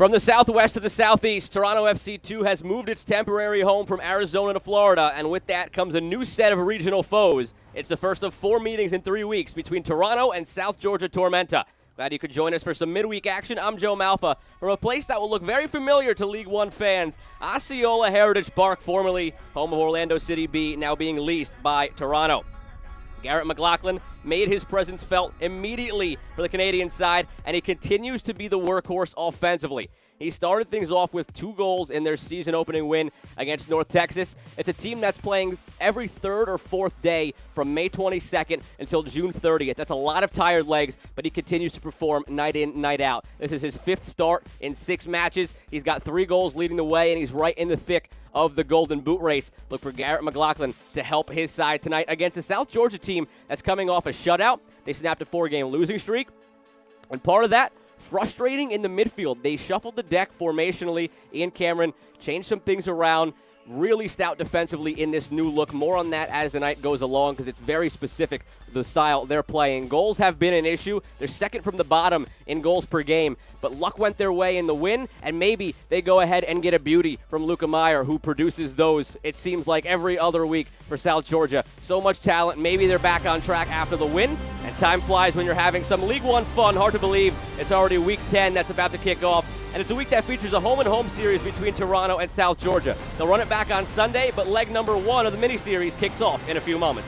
From the southwest to the southeast, Toronto FC2 has moved its temporary home from Arizona to Florida, and with that comes a new set of regional foes. It's the first of 4 meetings in 3 weeks between Toronto and South Georgia Tormenta. Glad you could join us for some midweek action. I'm Joe Malfa from a place that will look very familiar to League One fans, Osceola Heritage Park, formerly home of Orlando City B, now being leased by Toronto. Garrett McLaughlin made his presence felt immediately for the Canadian side, and he continues to be the workhorse offensively. He started things off with 2 goals in their season-opening win against North Texas. It's a team that's playing every third or fourth day from May 22nd until June 30th. That's a lot of tired legs, but he continues to perform night in, night out. This is his 5th start in 6 matches. He's got 3 goals leading the way, and he's right in the thick of the Golden Boot race. Look for Garrett McLaughlin to help his side tonight against the South Georgia team that's coming off a shutout. They snapped a 4-game losing streak, and part of that, frustrating in the midfield. They shuffled the deck formationally. Ian Cameron changed some things around. Really stout defensively in this new look. More on that as the night goes along because it's very specific, the style they're playing. Goals have been an issue. They're second from the bottom in goals per game, but luck went their way in the win, and maybe they go ahead and get a beauty from Luca Meyer, who produces those, it seems like, every other week for South Georgia. So much talent. Maybe they're back on track after the win, and time flies when you're having some League One fun. Hard to believe it's already Week 10 that's about to kick off. And it's a week that features a home-and-home series between Toronto and South Georgia. They'll run it back on Sunday, but leg number 1 of the mini-series kicks off in a few moments.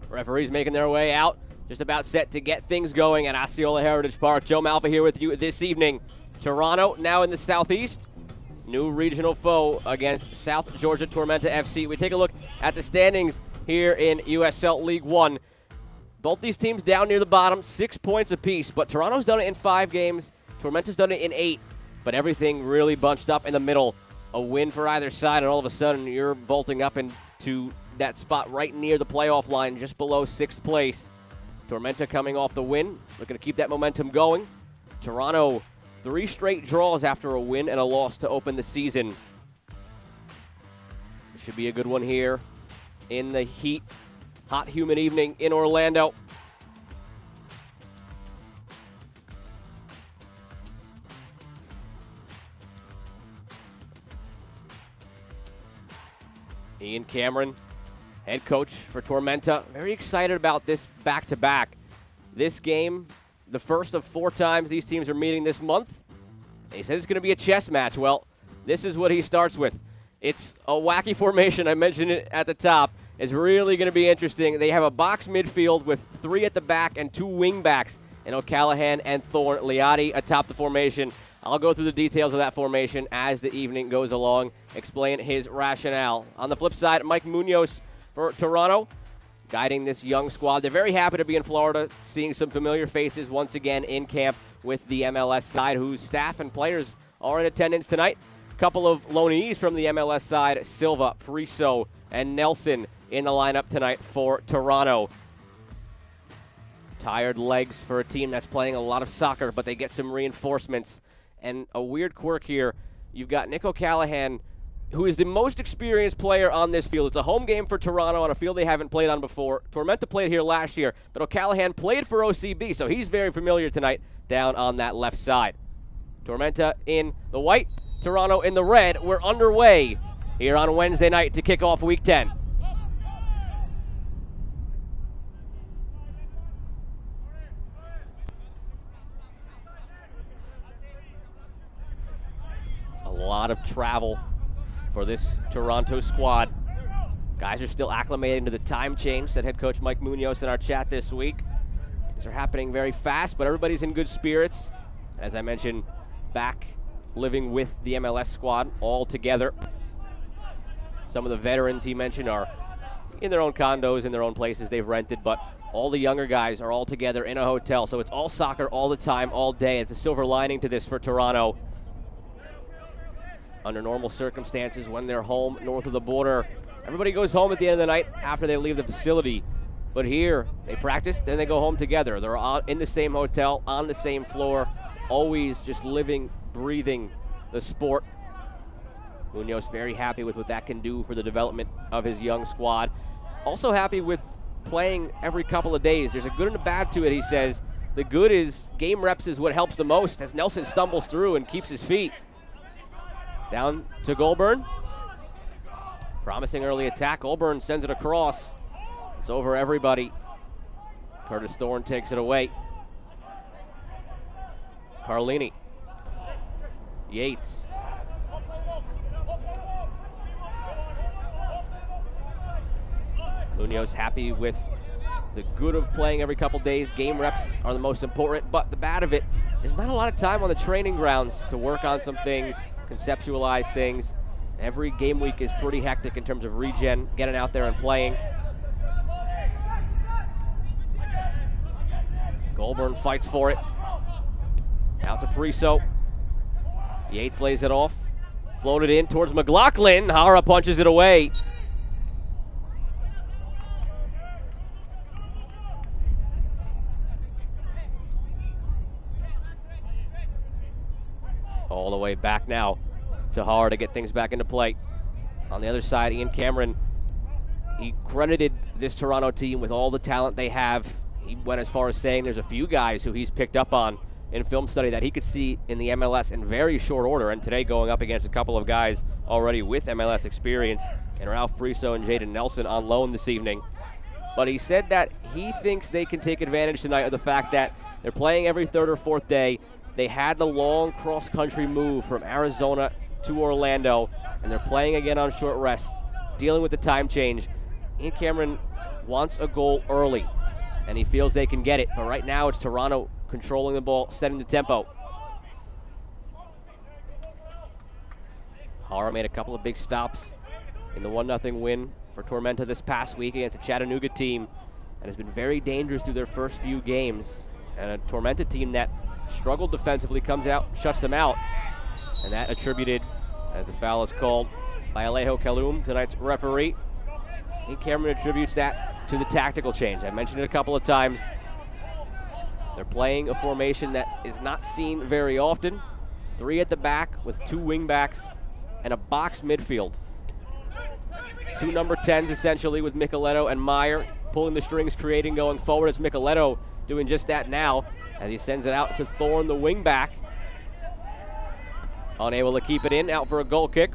Referees making their way out, just about set to get things going at Osceola Heritage Park. Joe Malfa here with you this evening. Toronto now in the southeast. New regional foe against South Georgia Tormenta FC. We take a look at the standings here in USL League One. Both these teams down near the bottom, 6 points apiece, but Toronto's done it in 5 games. Tormenta's done it in 8, but everything really bunched up in the middle. A win for either side, and all of a sudden you're vaulting up into that spot right near the playoff line, just below 6th place. Tormenta coming off the win, looking to keep that momentum going. Toronto, 3 straight draws after a win and a loss to open the season. It should be a good one here in the hot, humid evening in Orlando. Ian Cameron, head coach for Tormenta, very excited about this back-to-back. This game, the first of 4 times these teams are meeting this month. He said it's going to be a chess match. Well, this is what he starts with. It's a wacky formation. I mentioned it at the top. It's really going to be interesting. They have a box midfield with 3 at the back and 2 wing backs, and O'Callahan and Thorne Liati atop the formation. I'll go through the details of that formation as the evening goes along, explain his rationale. On the flip side, Mike Munoz for Toronto, guiding this young squad. They're very happy to be in Florida, seeing some familiar faces once again in camp with the MLS side, whose staff and players are in attendance tonight. A couple of loanees from the MLS side, Silva, Priso, and Nelson in the lineup tonight for Toronto. Tired legs for a team that's playing a lot of soccer, but they get some reinforcements. And a weird quirk here, you've got Nick O'Callahan, who is the most experienced player on this field. It's a home game for Toronto on a field they haven't played on before. Tormenta played here last year, but O'Callahan played for OCB, so he's very familiar tonight down on that left side. Tormenta in the white, Toronto in the red. We're underway here on Wednesday night to kick off Week 10. A lot of travel for this Toronto squad. Guys are still acclimating to the time change, said head coach Mike Munoz in our chat this week. These are happening very fast, but everybody's in good spirits. As I mentioned, back living with the MLS squad all together. Some of the veterans he mentioned are in their own condos, in their own places they've rented, but all the younger guys are all together in a hotel. So it's all soccer all the time, all day. It's a silver lining to this for Toronto. Under normal circumstances, when they're home north of the border, everybody goes home at the end of the night after they leave the facility. But here, they practice, then they go home together. They're in the same hotel, on the same floor, always just living, breathing the sport. Munoz very happy with what that can do for the development of his young squad. Also happy with playing every couple of days. There's a good and a bad to it, he says. The good is game reps is what helps the most as Nelson stumbles through and keeps his feet. Down to Goulburn. Promising early attack. Goulburn sends it across. It's over everybody. Curtis Thorne takes it away. Carlini. Yates. Munoz happy with the good of playing every couple days. Game reps are the most important, but the bad of it, there's not a lot of time on the training grounds to work on some things, conceptualize things. Every game week is pretty hectic in terms of regen, getting out there and playing. Goulburn fights for it. Out to Priso. Yates lays it off. Floated in towards McLaughlin. Hara punches it away. All the way back now to Hara to get things back into play. On the other side, Ian Cameron, he credited this Toronto team with all the talent they have. He went as far as saying there's a few guys who he's picked up on in film study that he could see in the MLS in very short order, and today going up against a couple of guys already with MLS experience, and Ralph Priso and Jaden Nelson on loan this evening. But he said that he thinks they can take advantage tonight of the fact that they're playing every third or fourth day. They had the long cross-country move from Arizona to Orlando, and they're playing again on short rest, dealing with the time change. Ian Cameron wants a goal early, and he feels they can get it. But right now it's Toronto controlling the ball, setting the tempo. Hara made a couple of big stops in the 1-0 win for Tormenta this past week against a Chattanooga team that has been very dangerous through their first few games. And a Tormenta team that struggled defensively comes out, shuts them out. And that attributed, as the foul is called by Alejo Calum, tonight's referee. Ian Cameron attributes that to the tactical change. I mentioned it a couple of times. They're playing a formation that is not seen very often. 3 at the back with 2 wing backs and a box midfield. 2 number 10s essentially with Micheletto and Meyer pulling the strings, creating going forward. It's Micheletto doing just that now as he sends it out to Thorne, the wing back. Unable to keep it in, out for a goal kick.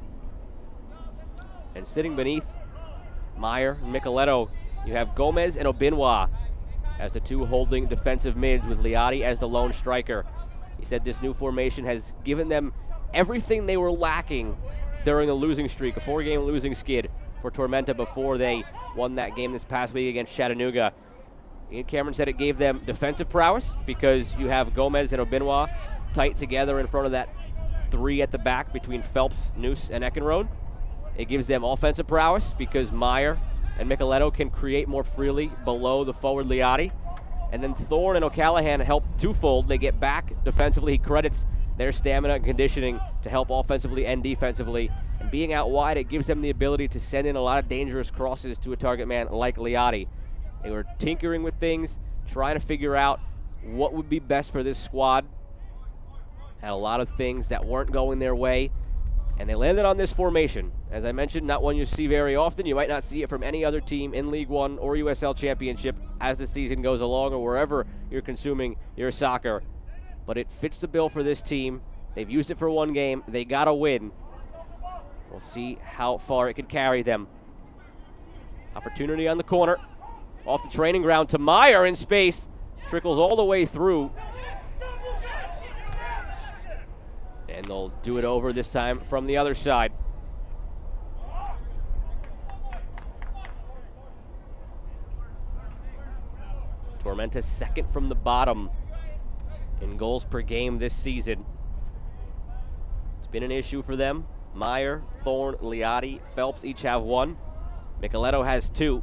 And sitting beneath Meyer and Micheletto, you have Gomez and Obinwa as the 2 holding defensive mids with Liati as the lone striker. He said this new formation has given them everything they were lacking during a losing streak, a 4-game losing skid for Tormenta before they won that game this past week against Chattanooga. Ian Cameron said it gave them defensive prowess because you have Gomez and Obinwa tight together in front of that 3 at the back between Phelps, Noose, and Eckenrode. It gives them offensive prowess because Meyer and Micheletto can create more freely below the forward Liotti. And then Thorne and O'Callahan help twofold. They get back defensively. He credits their stamina and conditioning to help offensively and defensively. And being out wide, it gives them the ability to send in a lot of dangerous crosses to a target man like Liotti. They were tinkering with things, trying to figure out what would be best for this squad. Had a lot of things that weren't going their way, and they landed on this formation. As I mentioned, not one you see very often. You might not see it from any other team in League One or USL Championship as the season goes along or wherever you're consuming your soccer. But it fits the bill for this team. They've used it for 1 game. They got to win. We'll see how far it can carry them. Opportunity on the corner. Off the training ground to Meyer in space. Trickles all the way through. And they'll do it over this time from the other side. Tormenta second from the bottom in goals per game this season. It's been an issue for them. Meyer, Thorne, Liotti, Phelps each have 1. Micheletto has 2.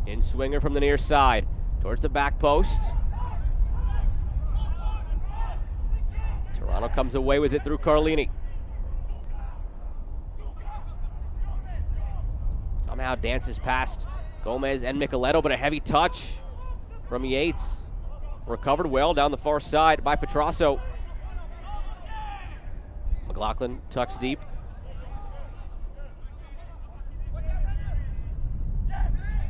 In swinger from the near side, towards the back post. Toronto comes away with it through Carlini. Somehow dances past Gomez and Micheletto, but a heavy touch from Yates. Recovered well down the far side by Petrasso. McLaughlin tucks deep.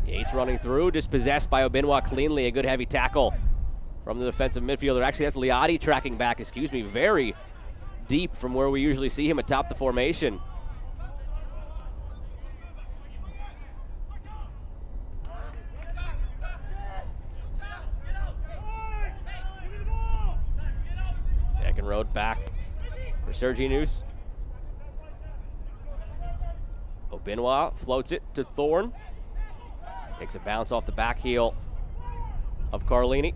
Yates running through, dispossessed by Obinwa cleanly. A good heavy tackle from the defensive midfielder. Actually, that's Liotti tracking back, very deep from where we usually see him atop the formation. Eckenrode back for Sergi Noose. Obinwa floats it to Thorne. Takes a bounce off the back heel of Carlini.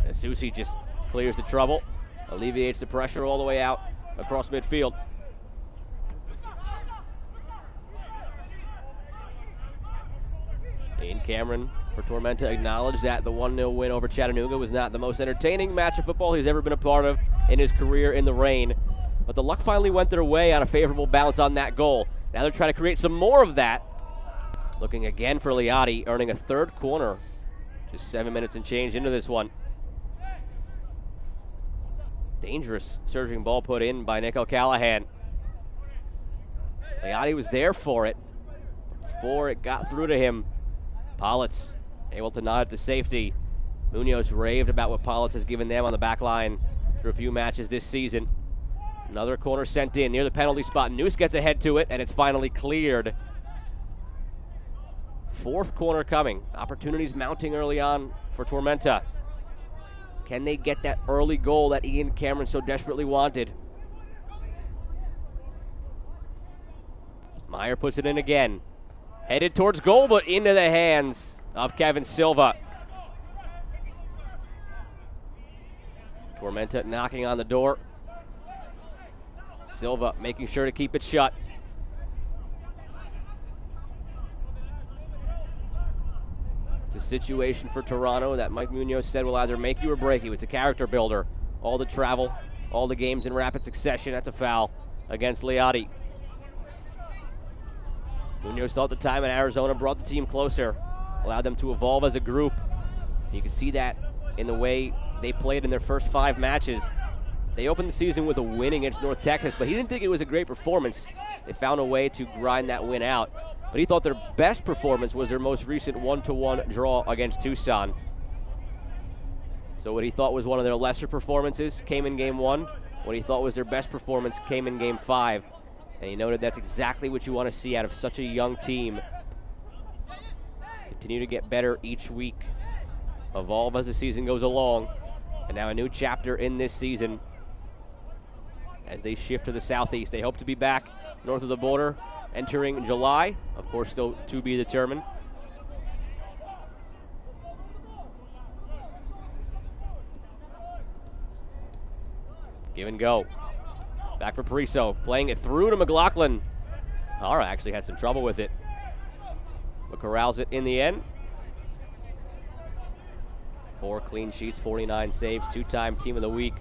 And Susi just clears the trouble, alleviates the pressure all the way out across midfield. Ian Cameron for Tormenta acknowledged that the 1-0 win over Chattanooga was not the most entertaining match of football he's ever been a part of in his career in the rain. But the luck finally went their way on a favorable bounce on that goal. Now they're trying to create some more of that. Looking again for Liotti, earning a 3rd corner. Just 7 minutes and change into this one. Dangerous surging ball put in by Nick O'Callahan. Liotti was there for it. Before it got through to him, Politz able to nod to safety. Munoz raved about what Politz has given them on the back line through a few matches this season. Another corner sent in near the penalty spot. Noose gets ahead to it, and it's finally cleared. 4th corner coming. Opportunities mounting early on for Tormenta. Can they get that early goal that Ian Cameron so desperately wanted? Meyer puts it in again. Headed towards goal, but into the hands of Kevin Silva. Tormenta knocking on the door. Silva making sure to keep it shut. It's a situation for Toronto that Mike Munoz said will either make you or break you. It's a character builder. All the travel, all the games in rapid succession. That's a foul against Liotti. Munoz thought the time in Arizona brought the team closer, allowed them to evolve as a group. You can see that in the way they played in their first 5 matches. They opened the season with a win against North Texas, but he didn't think it was a great performance. They found a way to grind that win out. But he thought their best performance was their most recent 1-1 draw against Tucson. So what he thought was one of their lesser performances came in game 1. what he thought was their best performance came in Game 5. And he noted that's exactly what you want to see out of such a young team. Continue to get better each week. Evolve as the season goes along. And now a new chapter in this season as they shift to the southeast. They hope to be back north of the border entering July. Of course, still to be determined. Give and go. Back for Priso, playing it through to McLaughlin. Hara actually had some trouble with it, but corrals it in the end. 4 clean sheets, 49 saves, 2-time Team of the Week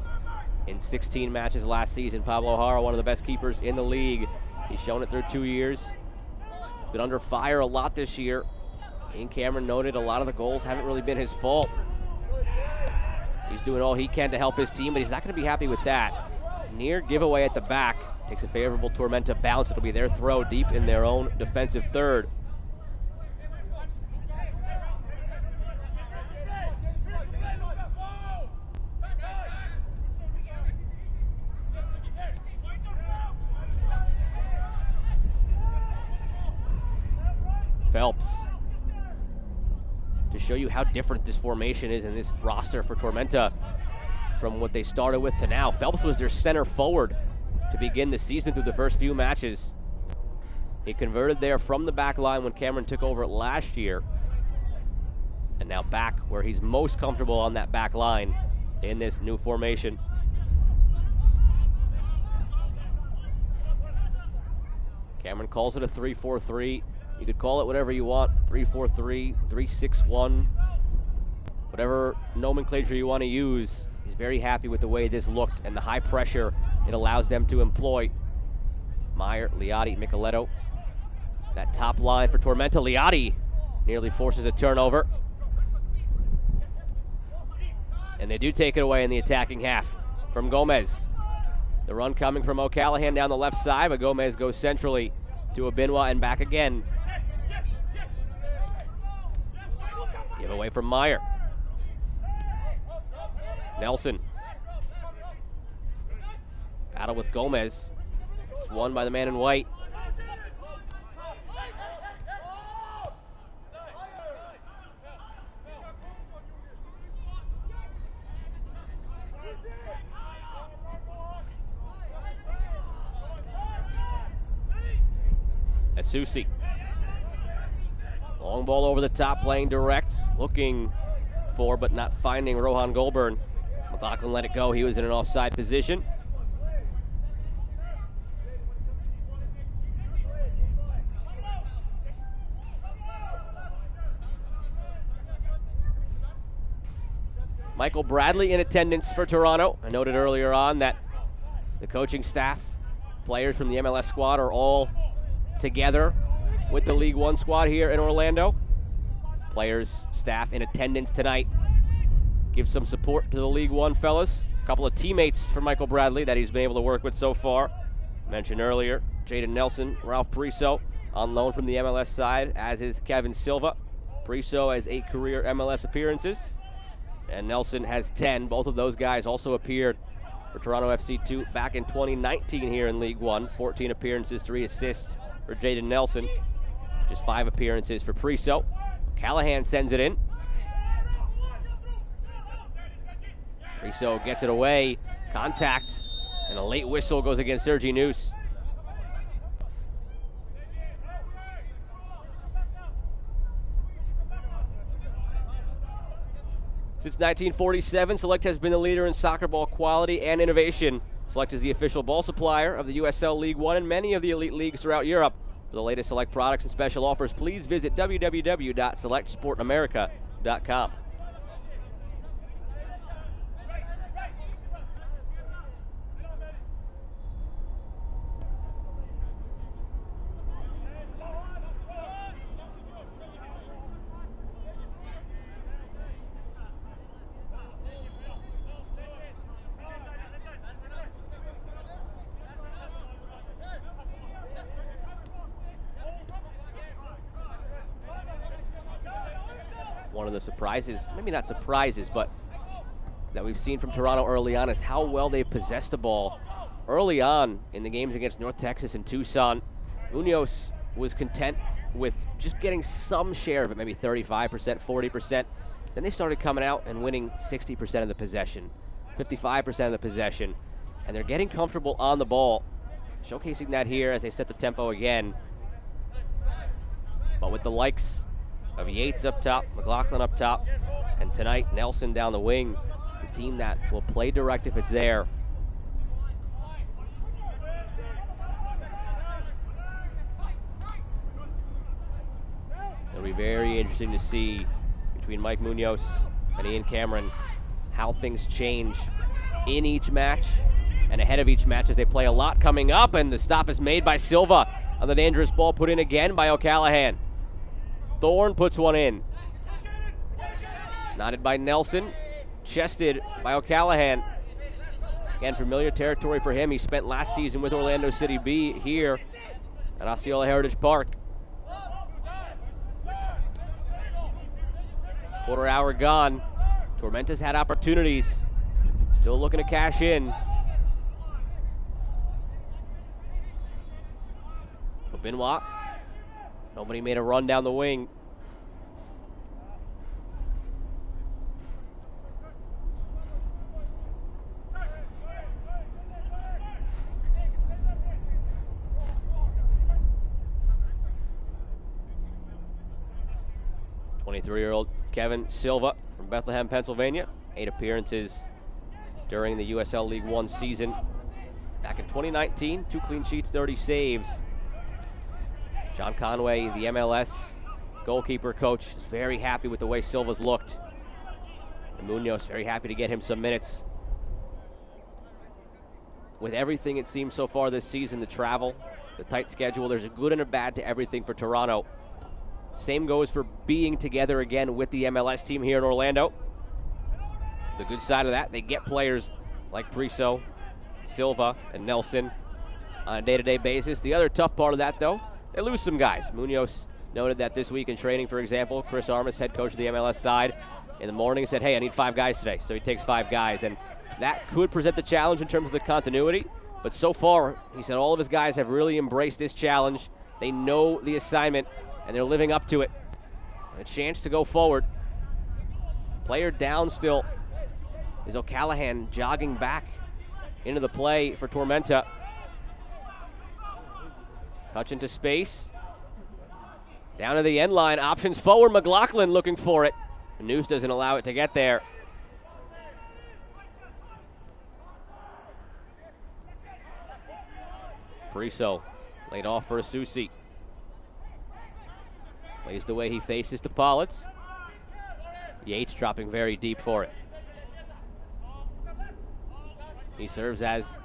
in 16 matches last season. Pablo Hara, one of the best keepers in the league. He's shown it through 2 years. Been under fire a lot this year. Ian Cameron noted a lot of the goals haven't really been his fault. He's doing all he can to help his team, but he's not going to be happy with that. Near giveaway at the back. Takes a favorable Tormenta bounce. It'll be their throw deep in their own defensive third. Phelps. To show you how different this formation is in this roster for Tormenta from what they started with to now. Phelps was their center forward to begin the season through the first few matches. He converted there from the back line when Cameron took over last year. And now back where he's most comfortable on that back line in this new formation. Cameron calls it a 3-4-3. You could call it whatever you want, 3-4-3, 3-6-1, whatever nomenclature you want to use. He's very happy with the way this looked and the high pressure it allows them to employ. Meyer, Liotti, Micheletto. That top line for Tormenta. Liotti nearly forces a turnover. And they do take it away in the attacking half from Gomez. The run coming from O'Callahan down the left side, but Gomez goes centrally to Abinwa and back again. Give away from Meyer. Nelson. Battle with Gomez. It's won by the man in white. Asusi. Long ball over the top, playing direct, looking for but not finding Rohan Goulburn. McLaughlin let it go. He was in an offside position. Michael Bradley in attendance for Toronto. I noted earlier on that the coaching staff, players from the MLS squad are all together with the League One squad here in Orlando. Players, staff in attendance tonight. Give some support to the League One fellas. A couple of teammates for Michael Bradley that he's been able to work with so far. Mentioned earlier, Jaden Nelson, Ralph Priso on loan from the MLS side, as is Kevin Silva. Priso has 8 career MLS appearances, and Nelson has 10. Both of those guys also appeared for Toronto FC2 back in 2019 here in League One. 14 appearances, 3 assists for Jaden Nelson. Just 5 appearances for Priso. Callahan sends it in. Priso gets it away. Contact. And a late whistle goes against Sergi Noose. Since 1947, Select has been the leader in soccer ball quality and innovation. Select is the official ball supplier of the USL League One and many of the elite leagues throughout Europe. For the latest Select products and special offers, please visit www.selectsportamerica.com. One of the surprises, maybe not surprises, but that we've seen from Toronto early on is how well they've possessed the ball early on in the games against North Texas and Tucson. Munoz was content with just getting some share of it, maybe 35%, 40%. Then they started coming out and winning 60% of the possession, 55% of the possession, and they're getting comfortable on the ball, showcasing that here as they set the tempo again. But with the likes of Yates up top, McLaughlin up top, and tonight Nelson down the wing, it's a team that will play direct if it's there. It'll be very interesting to see between Mike Munoz and Ian Cameron how things change in each match and ahead of each match as they play a lot coming up. And the stop is made by Silva on the dangerous ball put in again by O'Callahan. Thorne puts one in. Knotted by Nelson, chested by O'Callahan. Again, familiar territory for him. He spent last season with Orlando City B here at Osceola Heritage Park. Quarter hour gone. Tormenta's had opportunities. Still looking to cash in. Benoit. Nobody made a run down the wing. .23-year-old Kevin Silva from Bethlehem, Pennsylvania. 8 appearances during the USL League One season. Back in 2019, 2 clean sheets, 30 saves. John Conway, the MLS goalkeeper coach, is very happy with the way Silva's looked. And Munoz very happy to get him some minutes. With everything it seems so far this season, the travel, the tight schedule, there's a good and a bad to everything for Toronto. Same goes for being together again with the MLS team here in Orlando. The good side of that, they get players like Priso, Silva, and Nelson on a day-to-day basis. The other tough part of that, though, they lose some guys. Munoz noted that this week in training, for example, Chris Armas, head coach of the MLS side, in the morning said, hey, I need 5 guys today. So he takes 5 guys. And that could present the challenge in terms of the continuity. But so far, he said all of his guys have really embraced this challenge. They know the assignment, and they're living up to it. A chance to go forward. Player down still is O'Callahan jogging back into the play for Tormenta. Touch into space. Down to the end line. Options forward. McLaughlin looking for it. The noose doesn't allow it to get there. Priso laid off for Asusi. Plays the way he faces to Politz. Yates dropping very deep for it. He serves as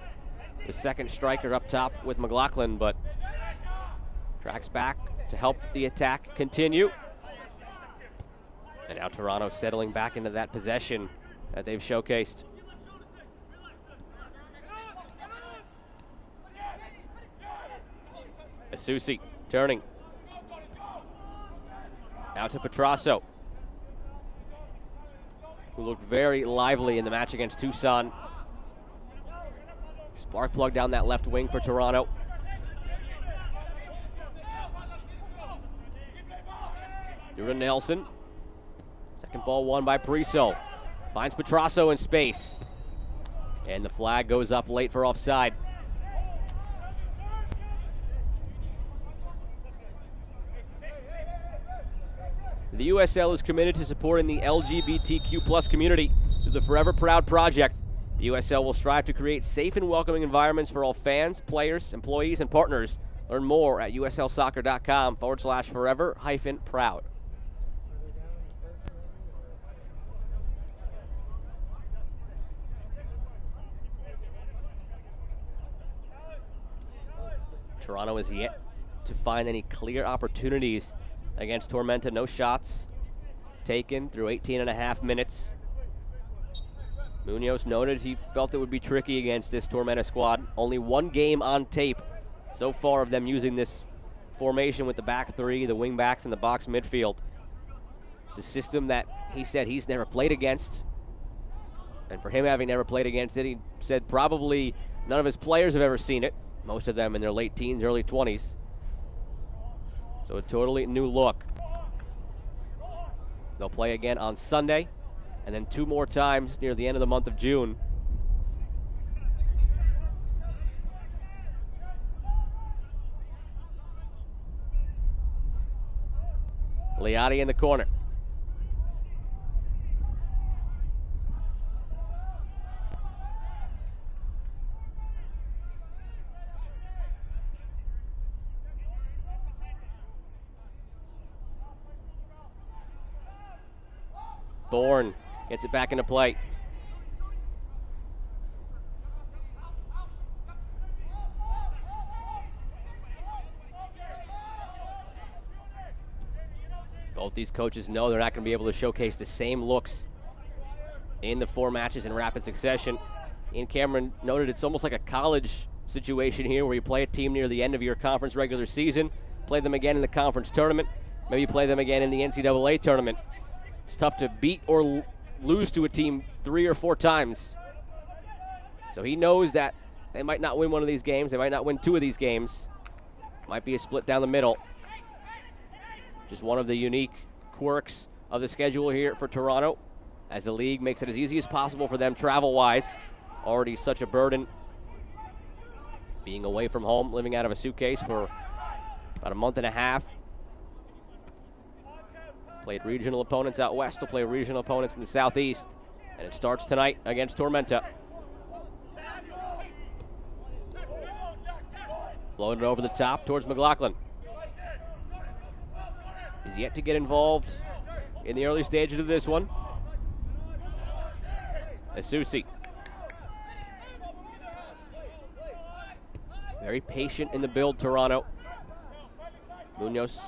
the second striker up top with McLaughlin, but tracks back to help the attack continue. And now Toronto settling back into that possession that they've showcased. Asusi turning. Out to Petrasso, who looked very lively in the match against Tucson. Spark plug down that left wing for Toronto. Through to Nelson. Second ball won by Priso. Finds Petrasso in space. And the flag goes up late for offside. The USL is committed to supporting the LGBTQ+ community through the Forever Proud project. The USL will strive to create safe and welcoming environments for all fans, players, employees, and partners. Learn more at uslsoccer.com/forever-proud. Toronto is yet to find any clear opportunities against Tormenta. No shots taken through 18.5 minutes. Munoz noted he felt it would be tricky against this Tormenta squad. Only one game on tape so far of them using this formation with the back three, the wing backs, and the box midfield. It's a system that he said he's never played against. And for him having never played against it, he said probably none of his players have ever seen it. Most of them in their late teens, early 20s. So a totally new look. They'll play again on Sunday, and then 2 more times near the end of the month of June. Liotti in the corner. Thorne gets it back into play. Both these coaches know they're not going to be able to showcase the same looks in the 4 matches in rapid succession. Ian Cameron noted it's almost like a college situation here where you play a team near the end of your conference regular season, play them again in the conference tournament, maybe play them again in the NCAA tournament. It's tough to beat or lose to a team 3 or 4 times. So he knows that they might not win one of these games. They might not win 2 of these games. Might be a split down the middle. Just one of the unique quirks of the schedule here for Toronto, as the league makes it as easy as possible for them travel-wise. Already such a burden being away from home, living out of a suitcase for about a month and a half. Played regional opponents out west. They'll play regional opponents in the southeast. And it starts tonight against Tormenta. Floated over the top towards McLaughlin. He's yet to get involved in the early stages of this one. Asusi. Very patient in the build, Toronto. Munoz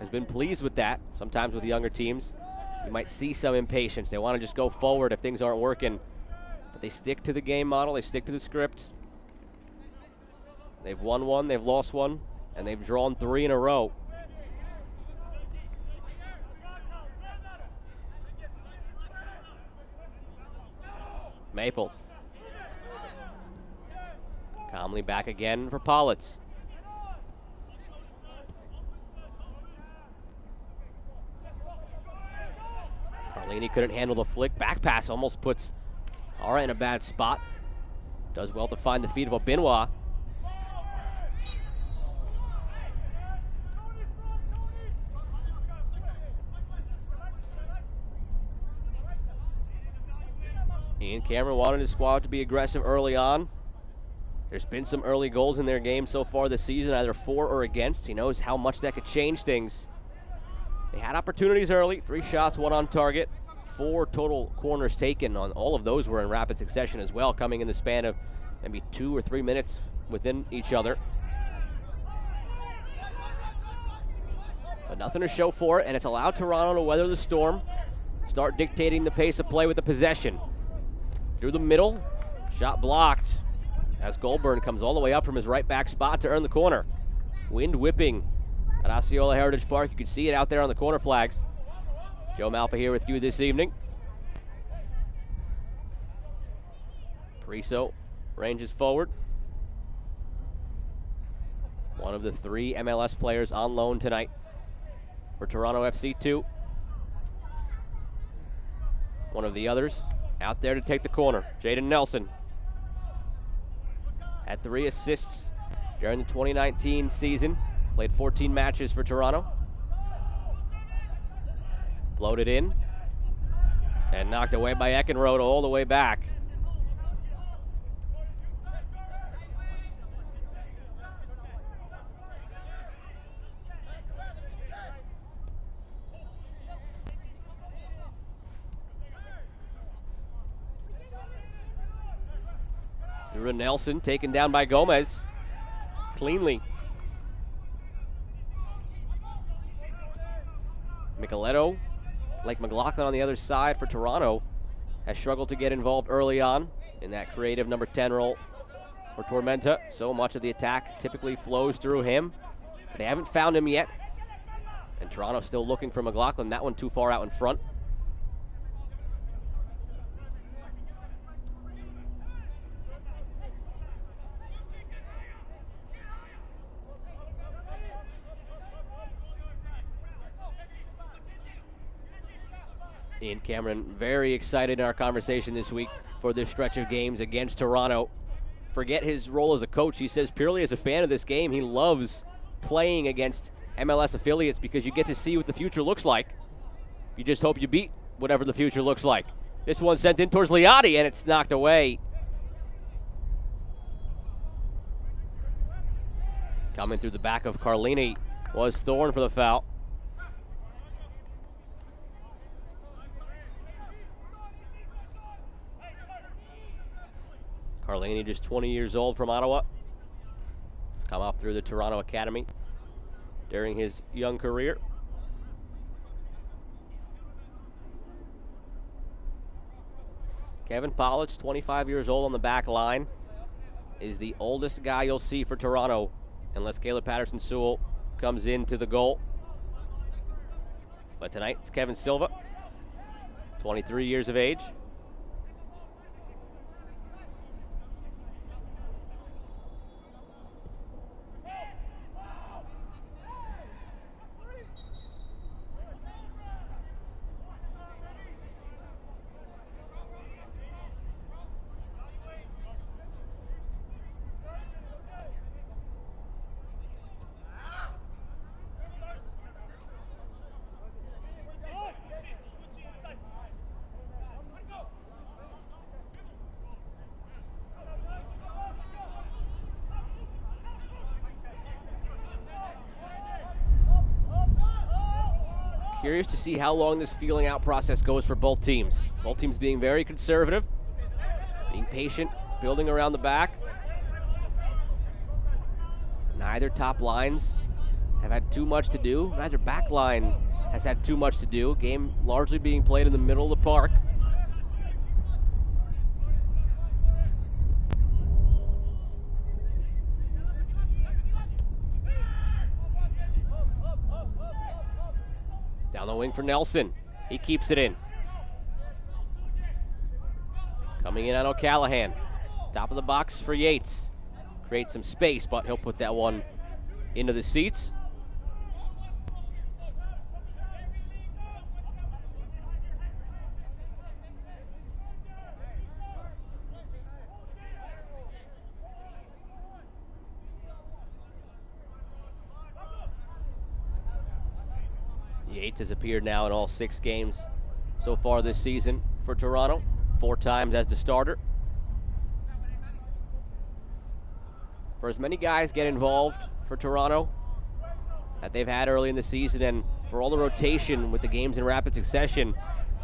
has been pleased with that. Sometimes with younger teams, you might see some impatience. They want to just go forward if things aren't working. But they stick to the game model. They stick to the script. They've won 1, they've lost 1, and they've drawn 3 in a row. Maples. Calmly back again for Politz. Carlini couldn't handle the flick. Back pass almost puts Ara in a bad spot. Does well to find the feet of Obinwa. Ian Cameron wanted his squad to be aggressive early on. There's been some early goals in their game so far this season, either for or against. He knows how much that could change things. They had opportunities early, 3 shots, 1 on target, 4 total corners taken. On all of those were in rapid succession as well, coming in the span of maybe 2 or 3 minutes within each other. But nothing to show for it, and it's allowed Toronto to weather the storm, start dictating the pace of play with the possession. Through the middle, shot blocked as Goldburn comes all the way up from his right back spot to earn the corner. Wind whipping at Osceola Heritage Park. You can see it out there on the corner flags. Joe Malfa here with you this evening. Priso ranges forward. One of the 3 MLS players on loan tonight for Toronto FC 2. One of the others out there to take the corner, Jaden Nelson. Had 3 assists during the 2019 season. Played 14 matches for Toronto. Floated in and knocked away by Eckenrode all the way back. Through to Nelson, taken down by Gomez. Cleanly. Micheletto, like McLaughlin on the other side for Toronto, has struggled to get involved early on in that creative number 10 role for Tormenta. So much of the attack typically flows through him. But they haven't found him yet. And Toronto's still looking for McLaughlin. That one too far out in front. Ian Cameron very excited in our conversation this week for this stretch of games against Toronto. Forget his role as a coach. He says purely as a fan of this game, he loves playing against MLS affiliates because you get to see what the future looks like. You just hope you beat whatever the future looks like. This one sent in towards Liotti, and it's knocked away. Coming through the back of Carlini was Thorne for the foul. Carlini, just 20 years old, from Ottawa. He's come up through the Toronto Academy during his young career. Kevin Pollock, 25 years old on the back line, is the oldest guy you'll see for Toronto unless Caleb Patterson-Sewell comes into the goal. But tonight it's Kevin Silva, 23 years of age. Curious to see how long this feeling out process goes for both teams. Both teams being very conservative, being patient, building around the back. Neither top lines have had too much to do. Neither back line has had too much to do. Game largely being played in the middle of the park. Down the wing for Nelson. He keeps it in. Coming in on O'Callahan. Top of the box for Yates. Creates some space, but he'll put that one into the seats. Yates has appeared now in all 6 games so far this season for Toronto, 4 times as the starter. For as many guys get involved for Toronto that they've had early in the season, and for all the rotation with the games in rapid succession,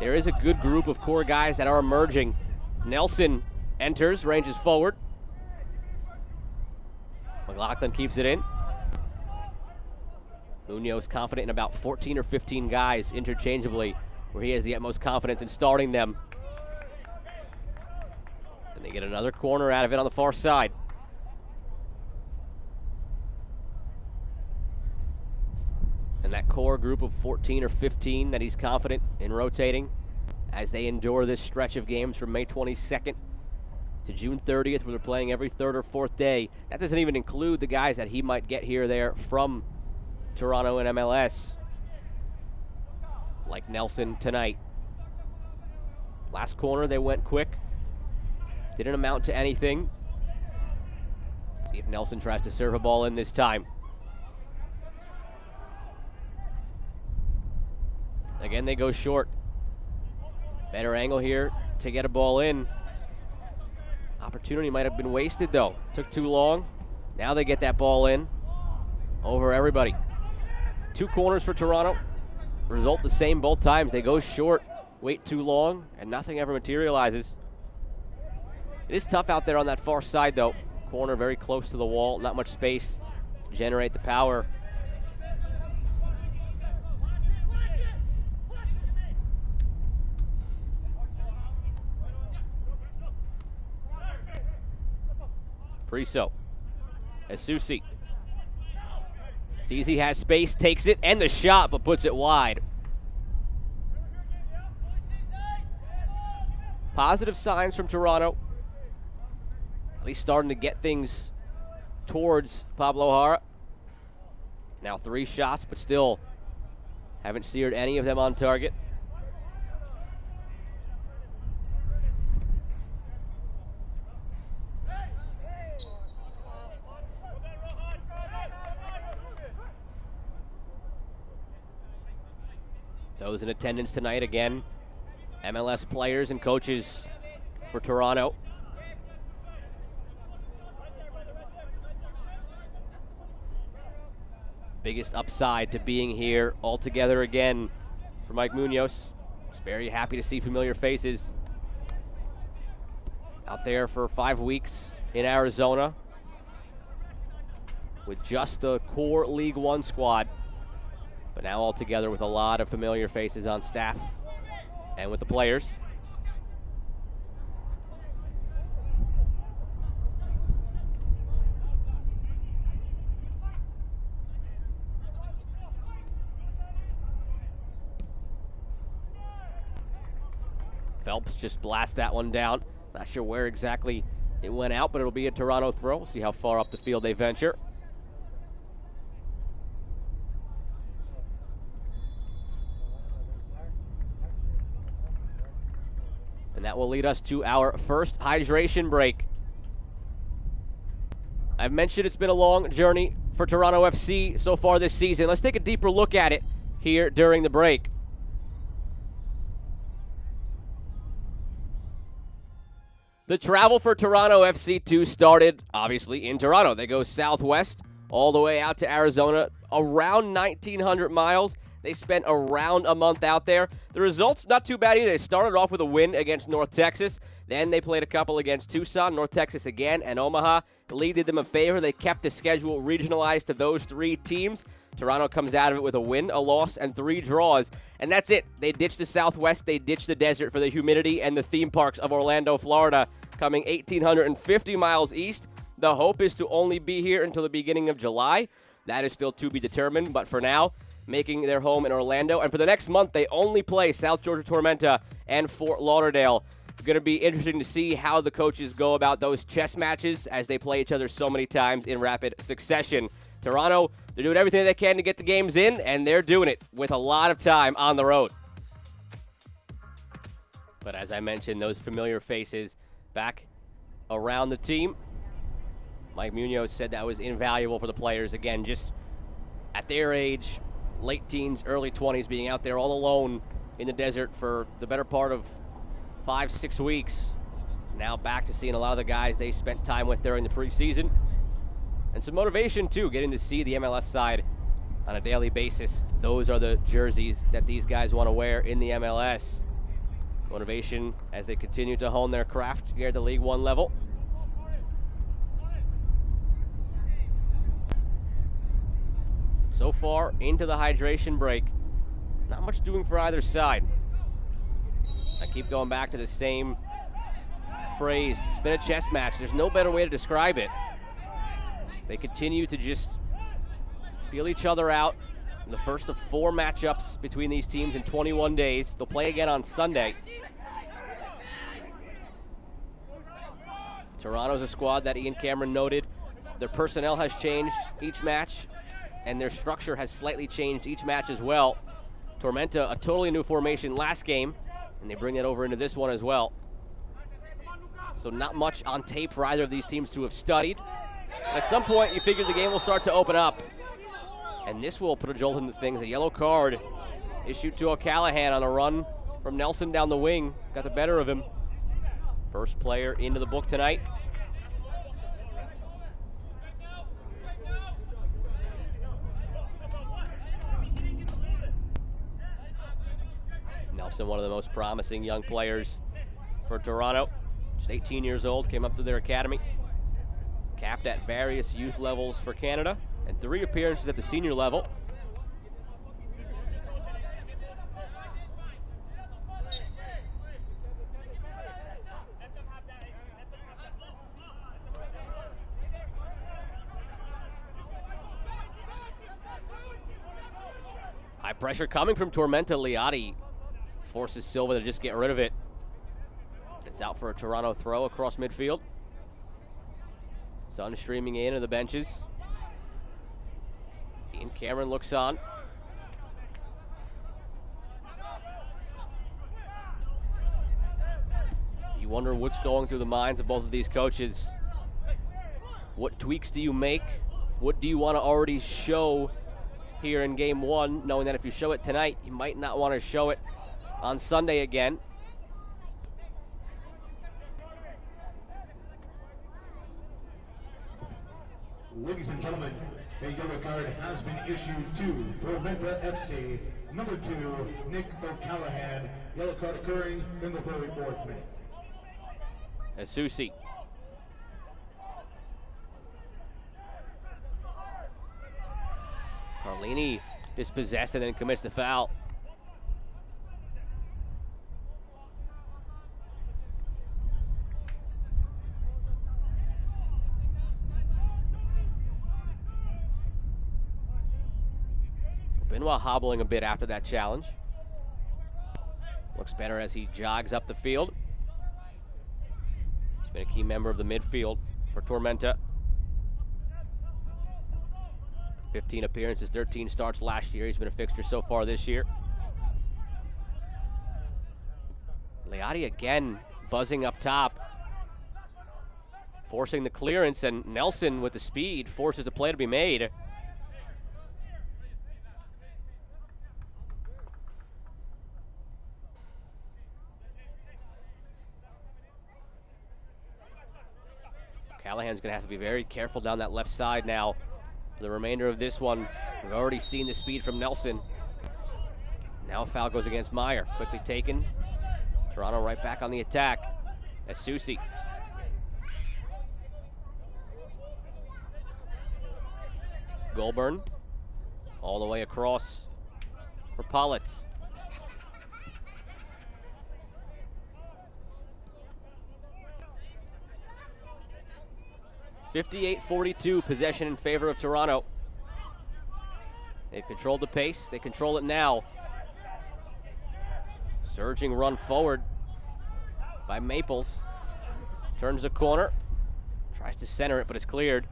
there is a good group of core guys that are emerging. Nelson enters, ranges forward. McLaughlin keeps it in. Munoz confident in about 14 or 15 guys interchangeably, where he has the utmost confidence in starting them. And they get another corner out of it on the far side. And that core group of 14 or 15 that he's confident in rotating as they endure this stretch of games from May 22nd to June 30th, where they're playing every 3rd or 4th day. That doesn't even include the guys that he might get here or there from Toronto and MLS, like Nelson tonight. Last corner, they went quick. Didn't amount to anything. See if Nelson tries to serve a ball in this time. Again, they go short. Better angle here to get a ball in. Opportunity might have been wasted, though. Took too long. Now they get that ball in over everybody. 2 corners for Toronto. Result the same both times. They go short, wait too long, and nothing ever materializes. It is tough out there on that far side, though. Corner very close to the wall, not much space to generate the power. Priso. Asusi. Sees he has space, takes it, and the shot, but puts it wide. Positive signs from Toronto. At least starting to get things towards Pablo Jara. Now 3 shots, but still haven't seared any of them on target. Those in attendance tonight, again, MLS players and coaches for Toronto. Biggest upside to being here all together again for Mike Munoz. Just very happy to see familiar faces out there for 5 weeks in Arizona with just the core League One squad, but now all together with a lot of familiar faces on staff and with the players. Phelps just blast that one down. Not sure where exactly it went out, but it'll be a Toronto throw. We'll see how far up the field they venture. And that will lead us to our first hydration break. I've mentioned it's been a long journey for Toronto FC so far this season. Let's take a deeper look at it here during the break. The travel for Toronto FC2 started, obviously, in Toronto. They go southwest all the way out to Arizona, around 1,900 miles. They spent around a month out there. The results, not too bad either. They started off with a win against North Texas. Then they played a couple against Tucson, North Texas again, and Omaha. The league did them a favor. They kept the schedule regionalized to those 3 teams. Toronto comes out of it with a win, a loss, and 3 draws. And that's it. They ditched the Southwest. They ditched the desert for the humidity and the theme parks of Orlando, Florida, coming 1,850 miles east. The hope is to only be here until the beginning of July. That is still to be determined, but for now, making their home in Orlando. And for the next month, they only play South Georgia Tormenta and Fort Lauderdale. Going to be interesting to see how the coaches go about those chess matches as they play each other so many times in rapid succession. Toronto, they're doing everything they can to get the games in, and they're doing it with a lot of time on the road. But as I mentioned, those familiar faces back around the team. Mike Munoz said that was invaluable for the players. Again, just at their age, late teens, early 20s, being out there all alone in the desert for the better part of 5-6 weeks. Now back to seeing a lot of the guys they spent time with during the preseason. And some motivation, too, getting to see the MLS side on a daily basis. Those are the jerseys that these guys want to wear in the MLS. Motivation as they continue to hone their craft here at the League One level. So far into the hydration break, not much doing for either side. I keep going back to the same phrase. It's been a chess match. There's no better way to describe it. They continue to just feel each other out. The first of 4 matchups between these teams in 21 days. They'll play again on Sunday. Toronto's a squad that Ian Cameron noted. Their personnel has changed each match, and their structure has slightly changed each match as well. Tormenta, a totally new formation last game, and they bring that over into this one as well. So not much on tape for either of these teams to have studied. But at some point, you figure the game will start to open up. And this will put a jolt into things. A yellow card issued to O'Callahan on a run from Nelson down the wing. Got the better of him. First player into the book tonight. Nelson, one of the most promising young players for Toronto. Just 18 years old, came up through their academy. Capped at various youth levels for Canada, and 3 appearances at the senior level. High pressure coming from Tormenta. Liati forces Silva to just get rid of it. It's out for a Toronto throw across midfield. Sun streaming in to the benches. Ian Cameron looks on. You wonder what's going through the minds of both of these coaches. What tweaks do you make? What do you want to already show here in game one, knowing that if you show it tonight, you might not want to show it on Sunday again. Ladies and gentlemen, a yellow card has been issued to Tormenta FC. Number 2, Nick O'Callahan. Yellow card occurring in the 34th minute. Asusi. Carlini dispossessed and then commits the foul. Benoit hobbling a bit after that challenge. Looks better as he jogs up the field. He's been a key member of the midfield for Tormenta. 15 appearances, 13 starts last year. He's been a fixture so far this year. Leotti again buzzing up top, forcing the clearance, and Nelson with the speed forces a play to be made. Callahan's going to have to be very careful down that left side now for the remainder of this one. We've already seen the speed from Nelson. Now a foul goes against Meyer. Quickly taken. Toronto right back on the attack. Asusi. Goulburn all the way across for Politz. 58-42, possession in favor of Toronto. They've controlled the pace. They control it now. Surging run forward by Maples. Turns the corner. Tries to center it, but it's cleared.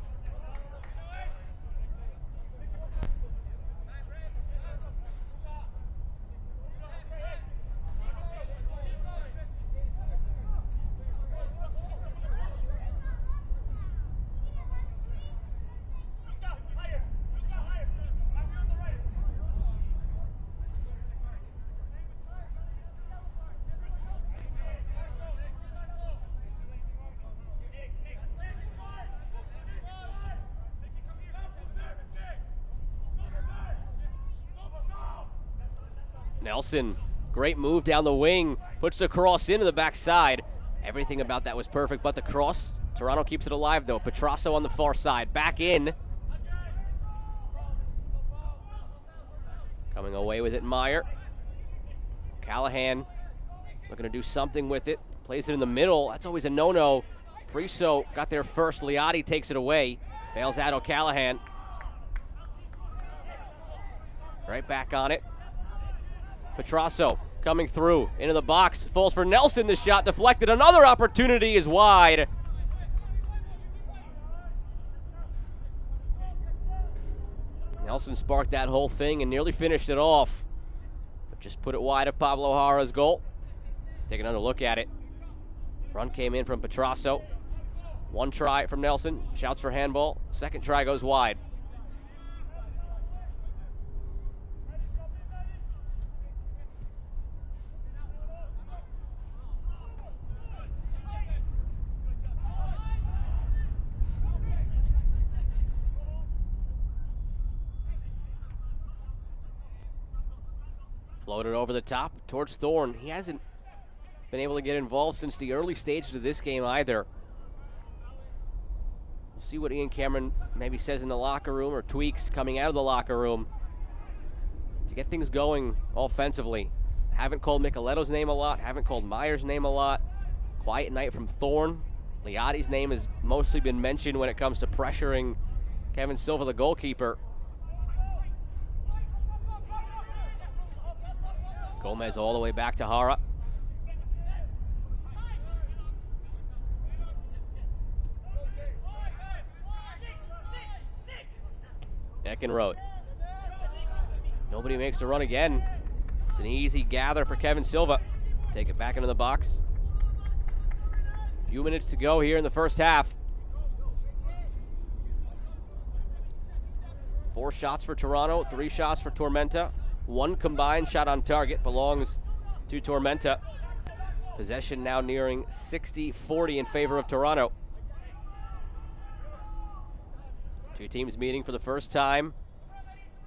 Nelson, great move down the wing, puts the cross into the backside. Everything about that was perfect, but the cross. Toronto keeps it alive, though. Petrasso on the far side, back in. Coming away with it, Meyer. Callahan looking to do something with it. Plays it in the middle. That's always a no-no. Priso got there first. Leotti takes it away. Bails out O'Callahan. Right back on it. Petrasso coming through into the box, falls for Nelson. The shot deflected. Another opportunity is wide. Nelson sparked that whole thing and nearly finished it off, but just put it wide of Pablo Jara's goal. Take another look at it. Run came in from Petrasso. One try from Nelson. Shouts for handball. Second try goes wide. Floated over the top towards Thorne. He hasn't been able to get involved since the early stages of this game either. We'll see what Ian Cameron maybe says in the locker room or tweaks coming out of the locker room to get things going offensively. Haven't called Micheletto's name a lot. Haven't called Meyer's name a lot. Quiet night from Thorne. Leotti's name has mostly been mentioned when it comes to pressuring Kevin Silva, the goalkeeper. Gomez all the way back to Jara. Eckenrode. Nobody makes the run again. It's an easy gather for Kevin Silva. Take it back into the box. Few minutes to go here in the first half. 4 shots for Toronto, 3 shots for Tormenta. 1 combined shot on target belongs to Tormenta. Possession now nearing 60-40 in favor of Toronto. 2 teams meeting for the first time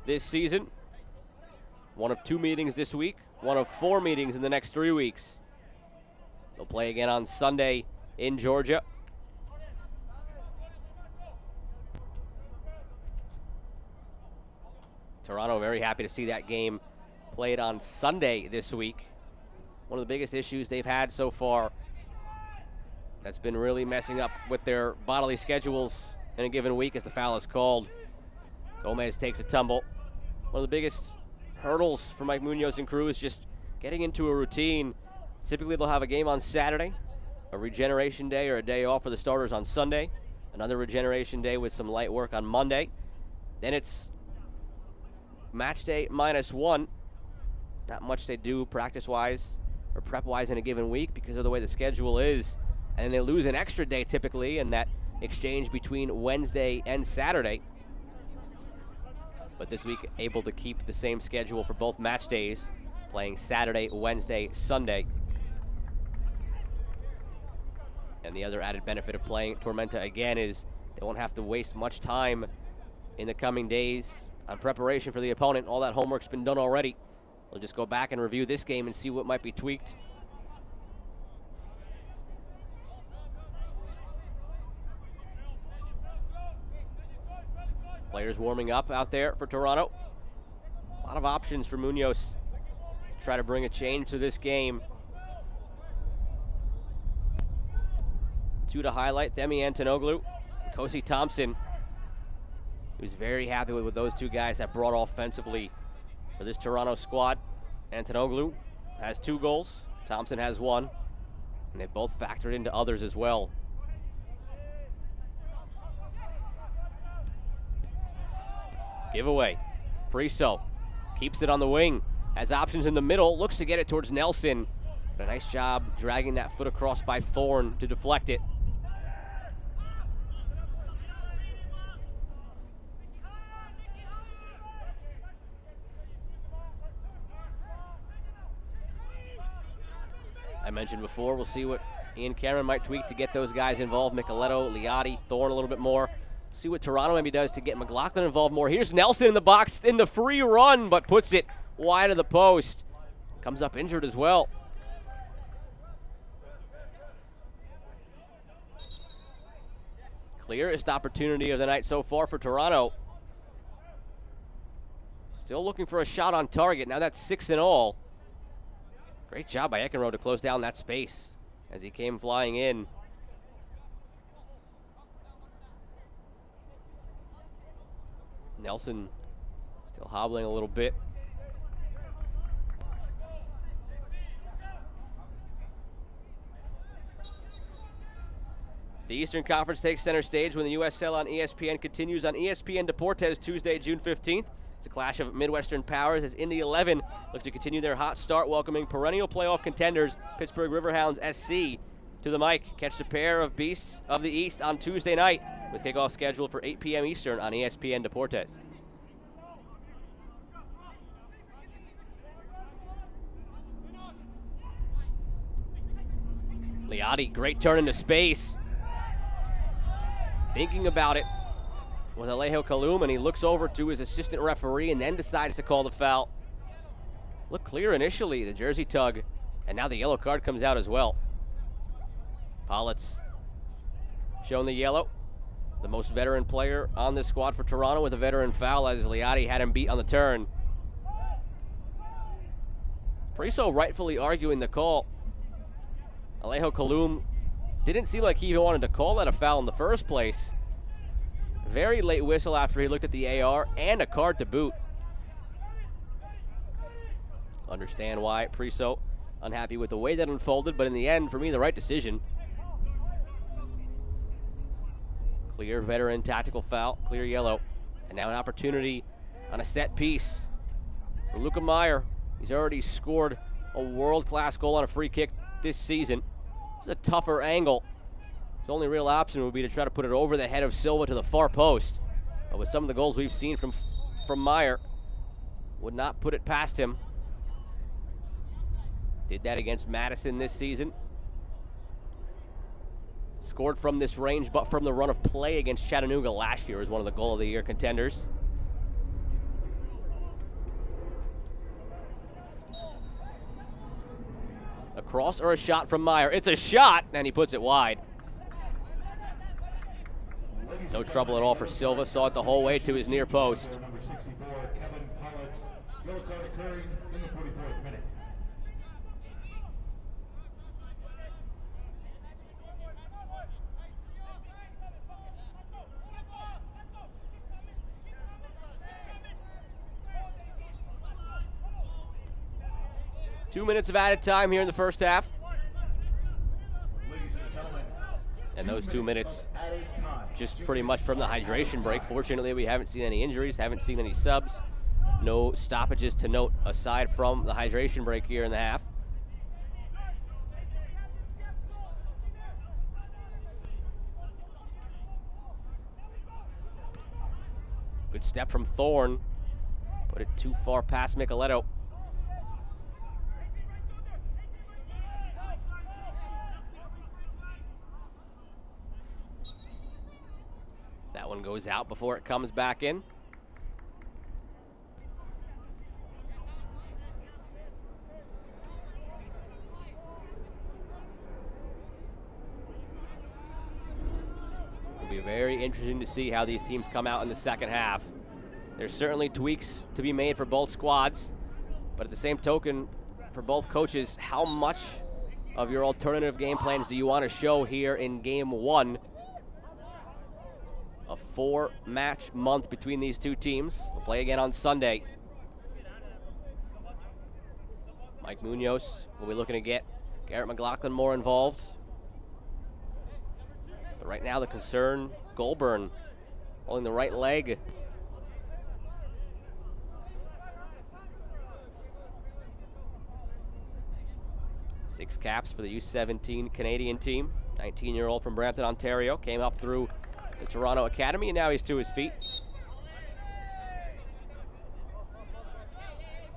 this season. 1 of 2 meetings this week, 1 of 4 meetings in the next 3 weeks. They'll play again on Sunday in Georgia. Toronto very happy to see that game played on Sunday this week. One of the biggest issues they've had so far that's been really messing up with their bodily schedules in a given week as the foul is called. Gomez takes a tumble. One of the biggest hurdles for Mike Munoz and crew is just getting into a routine. Typically they'll have a game on Saturday, a regeneration day or a day off for the starters on Sunday, another regeneration day with some light work on Monday. Then it's match day -1. Not much they do practice-wise or prep-wise in a given week because of the way the schedule is. And then they lose an extra day typically in that exchange between Wednesday and Saturday. But this week able to keep the same schedule for both match days, playing Saturday, Wednesday, Sunday. And the other added benefit of playing Tormenta again is they won't have to waste much time in the coming days on preparation for the opponent. All that homework's been done already. They'll just go back and review this game and see what might be tweaked. Players warming up out there for Toronto. A lot of options for Munoz to try to bring a change to this game. 2 to highlight, Themi Antonoglu and Kosi Thompson. He was very happy with what those 2 guys have brought offensively for this Toronto squad. Antonoglu has 2 goals, Thompson has 1, and they both factored into others as well. Giveaway. Priso keeps it on the wing, has options in the middle, looks to get it towards Nelson, but a nice job dragging that foot across by Thorne to deflect it. I mentioned before, we'll see what Ian Cameron might tweak to get those guys involved. Micheletto, Liatti, Thorne a little bit more. See what Toronto maybe does to get McLaughlin involved more. Here's Nelson in the box in the free run, but puts it wide of the post. Comes up injured as well. Clearest opportunity of the night so far for Toronto. Still looking for a shot on target. Now that's 6 in all. Great job by Eckenrode to close down that space as he came flying in. Nelson still hobbling a little bit. The Eastern Conference takes center stage when the USL on ESPN continues on ESPN Deportes Tuesday, June 15th. It's a clash of Midwestern powers as Indy 11 look to continue their hot start, welcoming perennial playoff contenders Pittsburgh Riverhounds SC to the mic. Catch the pair of beasts of the East on Tuesday night with kickoff scheduled for 8 p.m. Eastern on ESPN Deportes. Liatti, great turn into space. Thinking about it with Alejo Kalum, and he looks over to his assistant referee and then decides to call the foul. Looked clear initially, the jersey tug, and now the yellow card comes out as well. Pollitt's shown the yellow. The most veteran player on this squad for Toronto with a veteran foul as Liatti had him beat on the turn. Priso rightfully arguing the call. Alejo Kalum didn't seem like he even wanted to call that a foul in the first place. Very late whistle after he looked at the AR and a card to boot. Understand why Priso unhappy with the way that unfolded, but in the end, for me, the right decision. Clear veteran tactical foul, clear yellow. And now an opportunity on a set piece for Luca Meyer. He's already scored a world-class goal on a free kick this season. This is a tougher angle. His only real option would be to try to put it over the head of Silva to the far post. But with some of the goals we've seen from Meyer, would not put it past him. Did that against Madison this season. Scored from this range, but from the run of play against Chattanooga last year as one of the goal of the year contenders. A cross or a shot from Meyer. It's a shot, and he puts it wide. No trouble at all for Silva. Saw it the whole way to his near post. Number 64, Kevin Pollock's yellow card occurring in the 44th minute. Two minutes of added time here in the first half. Ladies and gentlemen, And those 2 minutes just pretty much from the hydration break. Fortunately, we haven't seen any injuries, haven't seen any subs. No stoppages to note aside from the hydration break here in the half. Good step from Thorne. Put it too far past Micheletto. That one goes out before it comes back in. It'll be very interesting to see how these teams come out in the second half. There's certainly tweaks to be made for both squads, but at the same token, for both coaches, how much of your alternative game plans do you want to show here in game one? A 4-match month between these two teams. They'll play again on Sunday. Mike Munoz will be looking to get Garrett McLaughlin more involved. But right now the concern, Goulburn holding the right leg. Six caps for the U17 Canadian team. 19-year-old from Brampton, Ontario. Came up through the Toronto Academy, and now he's to his feet.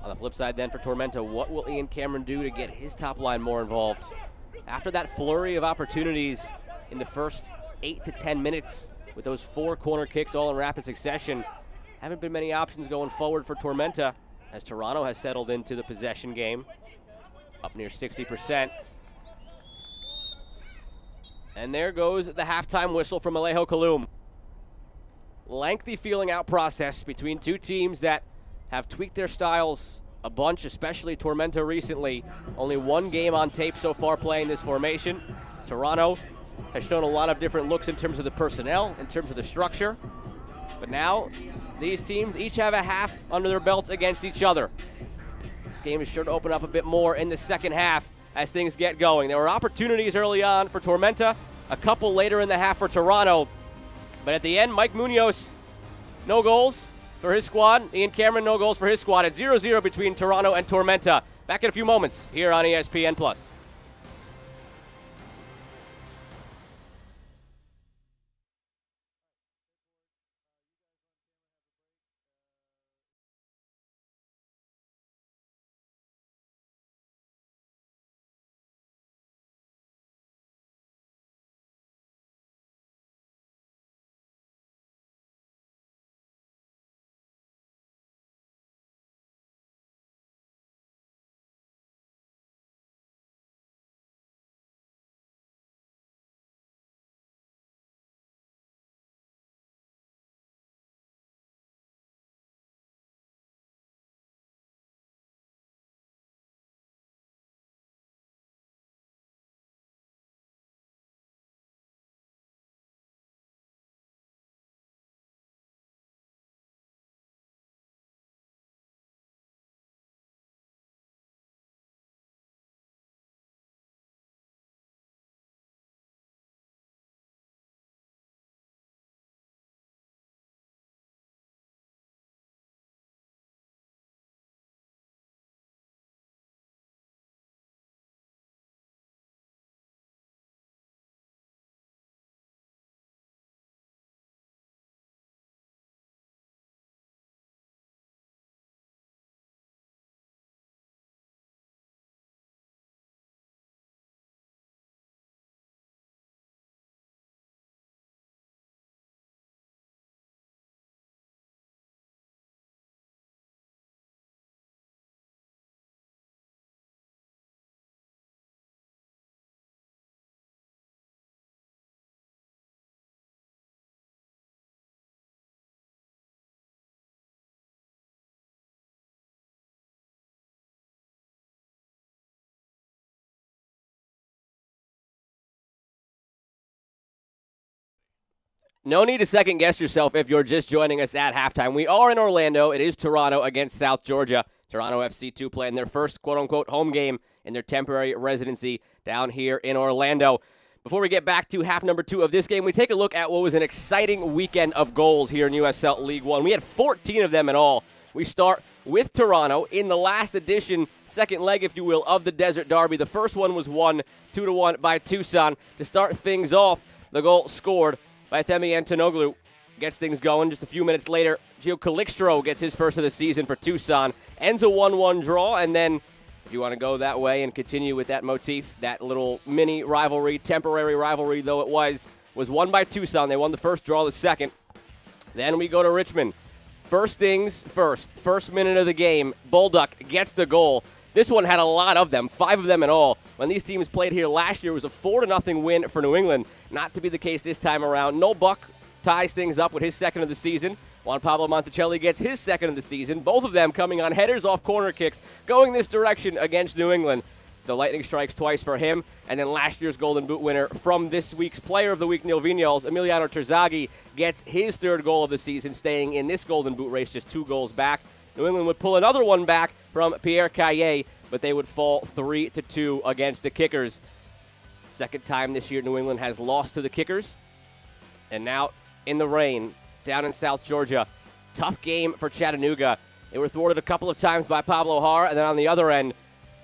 On the flip side then for Tormenta, what will Ian Cameron do to get his top line more involved? After that flurry of opportunities in the first 8 to 10 minutes with those 4 corner kicks all in rapid succession, haven't been many options going forward for Tormenta as Toronto has settled into the possession game, up near 60%. And there goes the halftime whistle from Alejo Kalum. Lengthy feeling out process between two teams that have tweaked their styles a bunch, especially Tormenta recently. Only one game on tape so far playing this formation. Toronto has shown a lot of different looks in terms of the personnel, in terms of the structure. But now, these teams each have a half under their belts against each other. This game is sure to open up a bit more in the second half as things get going. There were opportunities early on for Tormenta, a couple later in the half for Toronto. But at the end, Mike Munoz, no goals for his squad. Ian Cameron, no goals for his squad. At 0-0 between Toronto and Tormenta. Back in a few moments here on ESPN+. No need to second guess yourself if you're just joining us at halftime. We are in Orlando. It is Toronto against South Georgia. Toronto FC2 playing their first quote-unquote home game in their temporary residency down here in Orlando. Before we get back to half number 2 of this game, we take a look at what was an exciting weekend of goals here in USL League One. We had 14 of them in all. We start with Toronto in the last edition, second leg, if you will, of the Desert Derby. The first one was won 2-1 by Tucson. To start things off, the goal scored by Themi Antonoglu gets things going. Just a few minutes later, Gio Calixtro gets his first of the season for Tucson. Ends a 1-1 draw, and then if you want to go that way and continue with that motif, that little mini rivalry, temporary rivalry though it was won by Tucson. They won the first, draw the second. Then we go to Richmond. First things first minute of the game, Bolduc gets the goal. This one had a lot of them, 5 of them in all. When these teams played here last year, it was a 4-0 win for New England. Not to be the case this time around. No Buck ties things up with his second of the season. Juan Pablo Monticelli gets his second of the season. Both of them coming on headers off corner kicks, going this direction against New England. So lightning strikes twice for him. And then last year's Golden Boot winner from this week's Player of the Week, Neil Vignoles, Emiliano Terzaghi, gets his third goal of the season, staying in this Golden Boot race just 2 goals back. New England would pull another one back from Pierre Caillet, but they would fall 3-2 against the Kickers. Second time this year New England has lost to the Kickers. And now in the rain, down in South Georgia. Tough game for Chattanooga. They were thwarted a couple of times by Pablo Har, and then on the other end,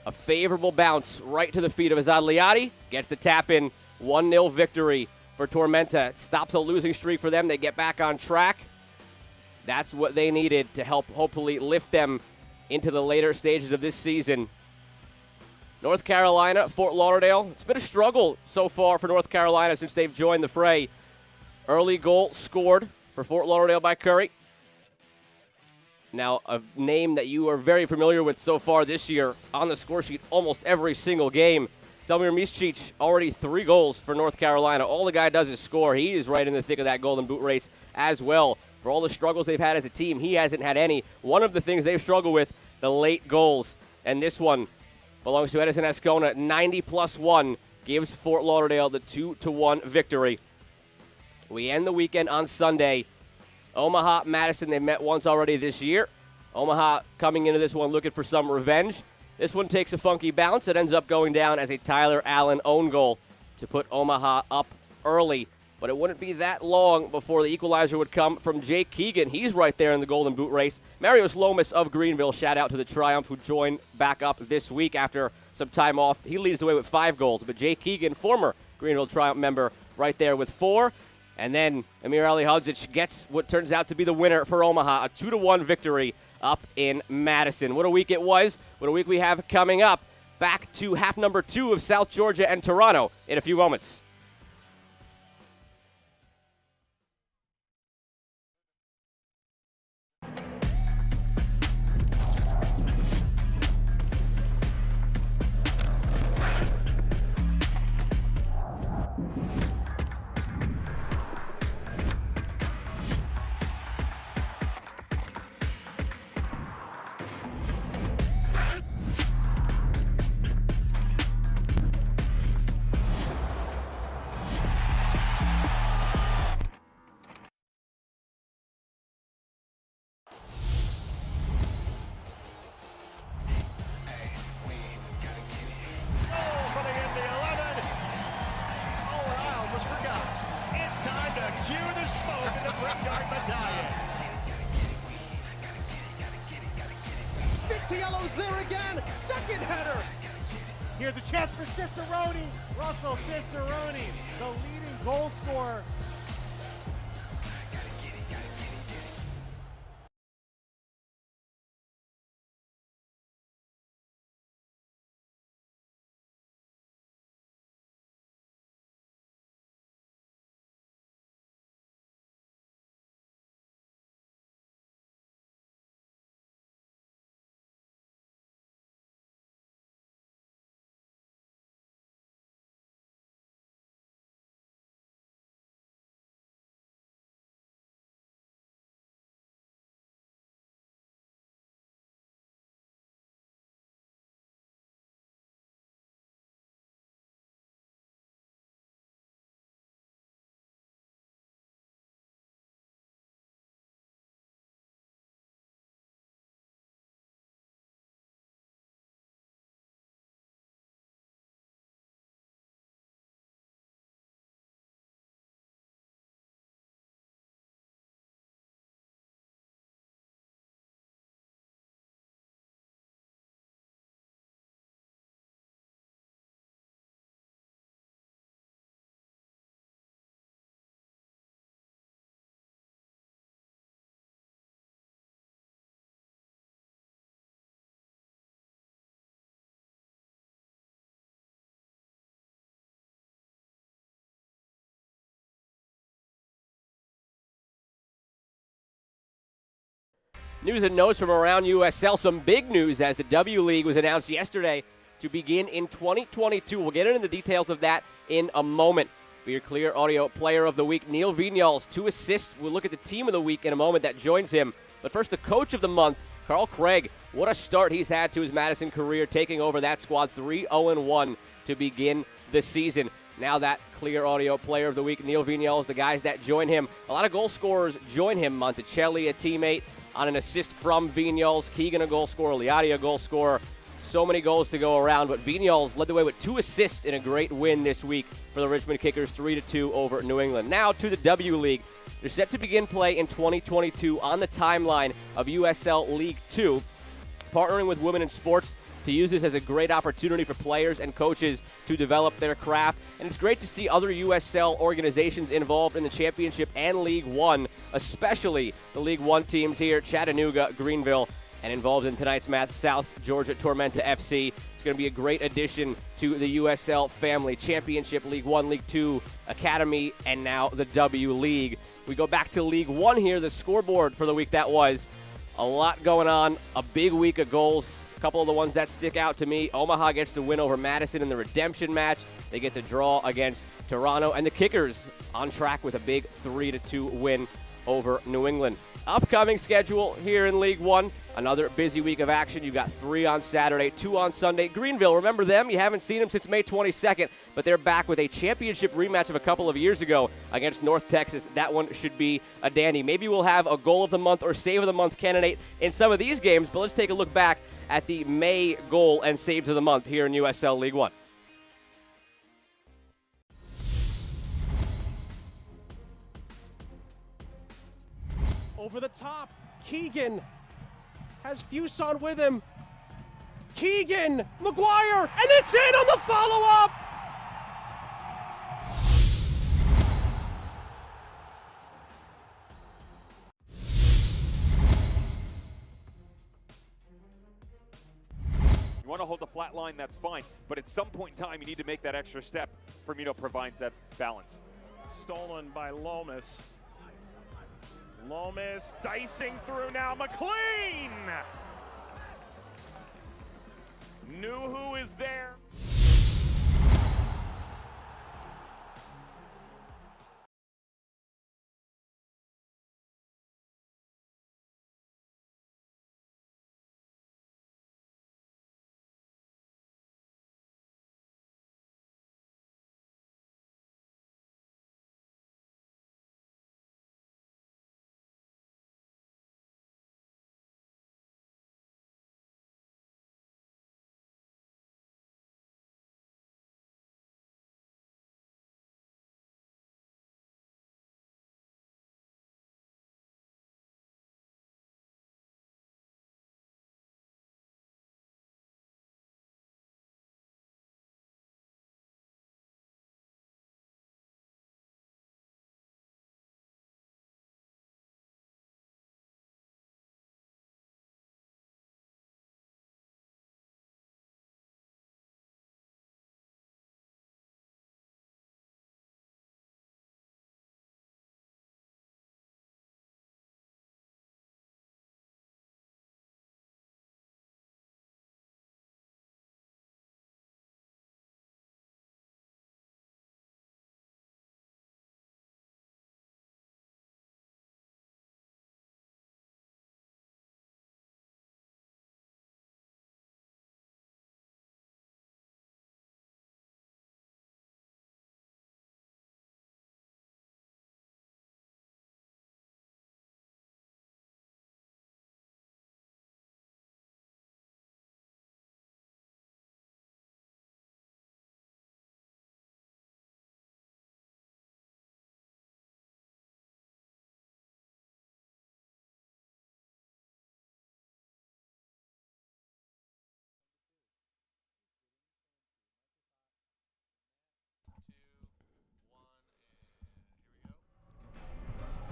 a favorable bounce right to the feet of Azad Liati. Gets the tap in. 1-0 victory for Tormenta. It stops a losing streak for them. They get back on track. That's what they needed to help hopefully lift them into the later stages of this season. North Carolina, Fort Lauderdale. It's been a struggle so far for North Carolina since they've joined the fray. Early goal scored for Fort Lauderdale by Curry. Now, a name that you are very familiar with so far this year on the score sheet almost every single game. Selmir Miscic, already 3 goals for North Carolina. All the guy does is score. He is right in the thick of that Golden Boot race as well. For all the struggles they've had as a team, he hasn't had any. One of the things they've struggled with, the late goals. And this one belongs to Edison Ascona. 90+1 gives Fort Lauderdale the 2-1 victory. We end the weekend on Sunday. Omaha, Madison, they met once already this year. Omaha coming into this one looking for some revenge. This one takes a funky bounce. It ends up going down as a Tyler Allen own goal to put Omaha up early. But it wouldn't be that long before the equalizer would come from Jake Keegan. He's right there in the Golden Boot race. Marios Lomas of Greenville, shout out to the Triumph, who joined back up this week after some time off. He leads the way with 5 goals. But Jake Keegan, former Greenville Triumph member, right there with 4. And then Amir Ali Hodzic gets what turns out to be the winner for Omaha, a 2-1 victory up in Madison. What a week it was. What a week we have coming up. Back to half number 2 of South Georgia and Toronto in a few moments. Yellow's there again, second header. Here's a chance for Cicerone. Russell Cicerone, the leading goal scorer News and notes from around USL. Some big news as the W League was announced yesterday to begin in 2022. We'll get into the details of that in a moment. For your Clear Audio Player of the Week, Neil Vignals, 2 assists. We'll look at the Team of the Week in a moment that joins him. But first, the Coach of the Month, Carl Craig. What a start he's had to his Madison career, taking over that squad 3-0-1 to begin the season. Now that Clear Audio Player of the Week, Neil Vignals, the guys that join him. A lot of goal scorers join him. Monticelli, a teammate, on an assist from Vignals. Keegan, a goal scorer. Liati, a goal scorer. So many goals to go around, but Vignals led the way with 2 assists in a great win this week for the Richmond Kickers, 3-2 over New England. Now to the W League. They're set to begin play in 2022 on the timeline of USL League 2, partnering with Women in Sports to use this as a great opportunity for players and coaches to develop their craft. And it's great to see other USL organizations involved in the championship and League 1, especially the League 1 teams here, Chattanooga, Greenville, and involved in tonight's match, South Georgia Tormenta FC. It's going to be a great addition to the USL family. Championship, League 1, League 2, Academy, and now the W League. We go back to League 1 here, the scoreboard for the week that was. A lot going on, a big week of goals. A couple of the ones that stick out to me. Omaha gets the win over Madison in the redemption match. They get the draw against Toronto. And the Kickers on track with a big 3-2 win over New England. Upcoming schedule here in League 1. Another busy week of action. You've got 3 on Saturday, 2 on Sunday. Greenville, remember them? You haven't seen them since May 22nd, but they're back with a championship rematch of a couple of years ago against North Texas. That one should be a dandy. Maybe we'll have a goal of the month or save of the month candidate in some of these games, but let's take a look back at the May goal and saves of the month here in USL League 1. Over the top, Keegan has Fuson with him. Keegan, McGuire, and it's in on the follow-up! You want to hold the flat line, that's fine. But at some point in time, you need to make that extra step. Firmino provides that balance. Stolen by Lomas. Lomas dicing through now. McLean knew who is there.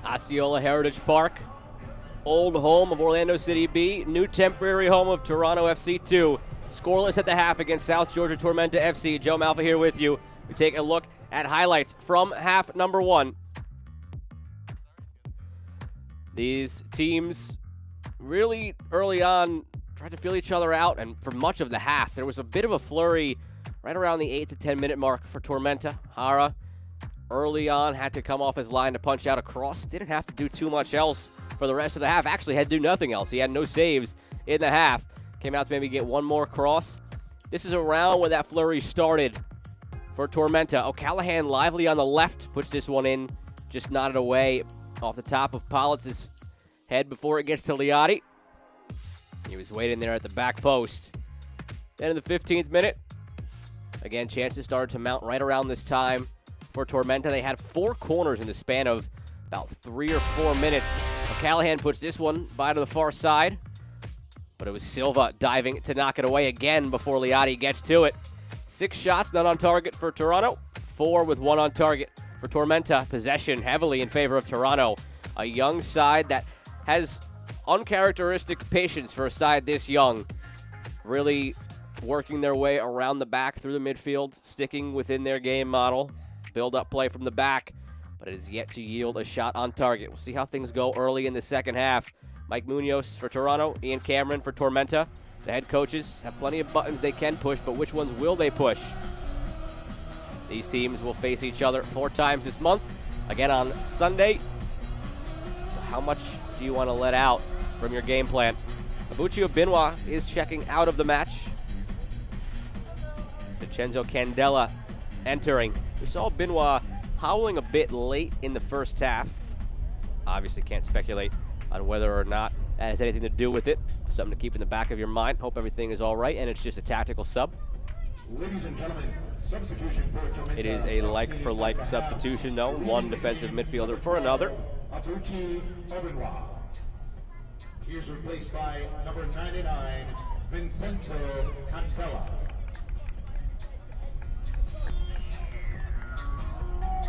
Osceola Heritage Park, old home of Orlando City B, new temporary home of Toronto FC 2. Scoreless at the half against South Georgia Tormenta FC. Joe Malfa here with you. We take a look at highlights from half number 1. These teams really early on tried to feel each other out, and for much of the half, there was a bit of a flurry right around the 8 to 10 minute mark for Tormenta. Hara early on had to come off his line to punch out a cross. Didn't have to do too much else for the rest of the half. Actually had to do nothing else. He had no saves in the half. Came out to maybe get one more cross. This is around where that flurry started for Tormenta. O'Callahan lively on the left, puts this one in, just nodded away off the top of Pollitz's head before it gets to Liotti. He was waiting there at the back post. Then in the 15th minute, again, chances started to mount right around this time for Tormenta. They had 4 corners in the span of about 3 or 4 minutes. O'Callahan puts this one by to the far side, but it was Silva diving to knock it away again before Liotti gets to it. 6 shots, none on target for Toronto. 4 with 1 on target for Tormenta. Possession heavily in favor of Toronto. A young side that has uncharacteristic patience for a side this young. Really working their way around the back through the midfield, sticking within their game model. Build up play from the back, but it is yet to yield a shot on target. We'll see how things go early in the second half. Mike Munoz for Toronto, Ian Cameron for Tormenta. The head coaches have plenty of buttons they can push, but which ones will they push? These teams will face each other 4 times this month, again on Sunday. So how much do you want to let out from your game plan? Abuccio Benoit is checking out of the match. Vincenzo Candela entering. We saw Benoit howling a bit late in the first half. Obviously can't speculate on whether or not that has anything to do with it. Something to keep in the back of your mind. Hope everything is all right, and it's just a tactical sub. Ladies and gentlemen, substitution for Tormenta. It is a like-for-like substitution, though. One defensive midfielder for another. Abuccio Benoit. He is replaced by number 99, Vincenzo Candela.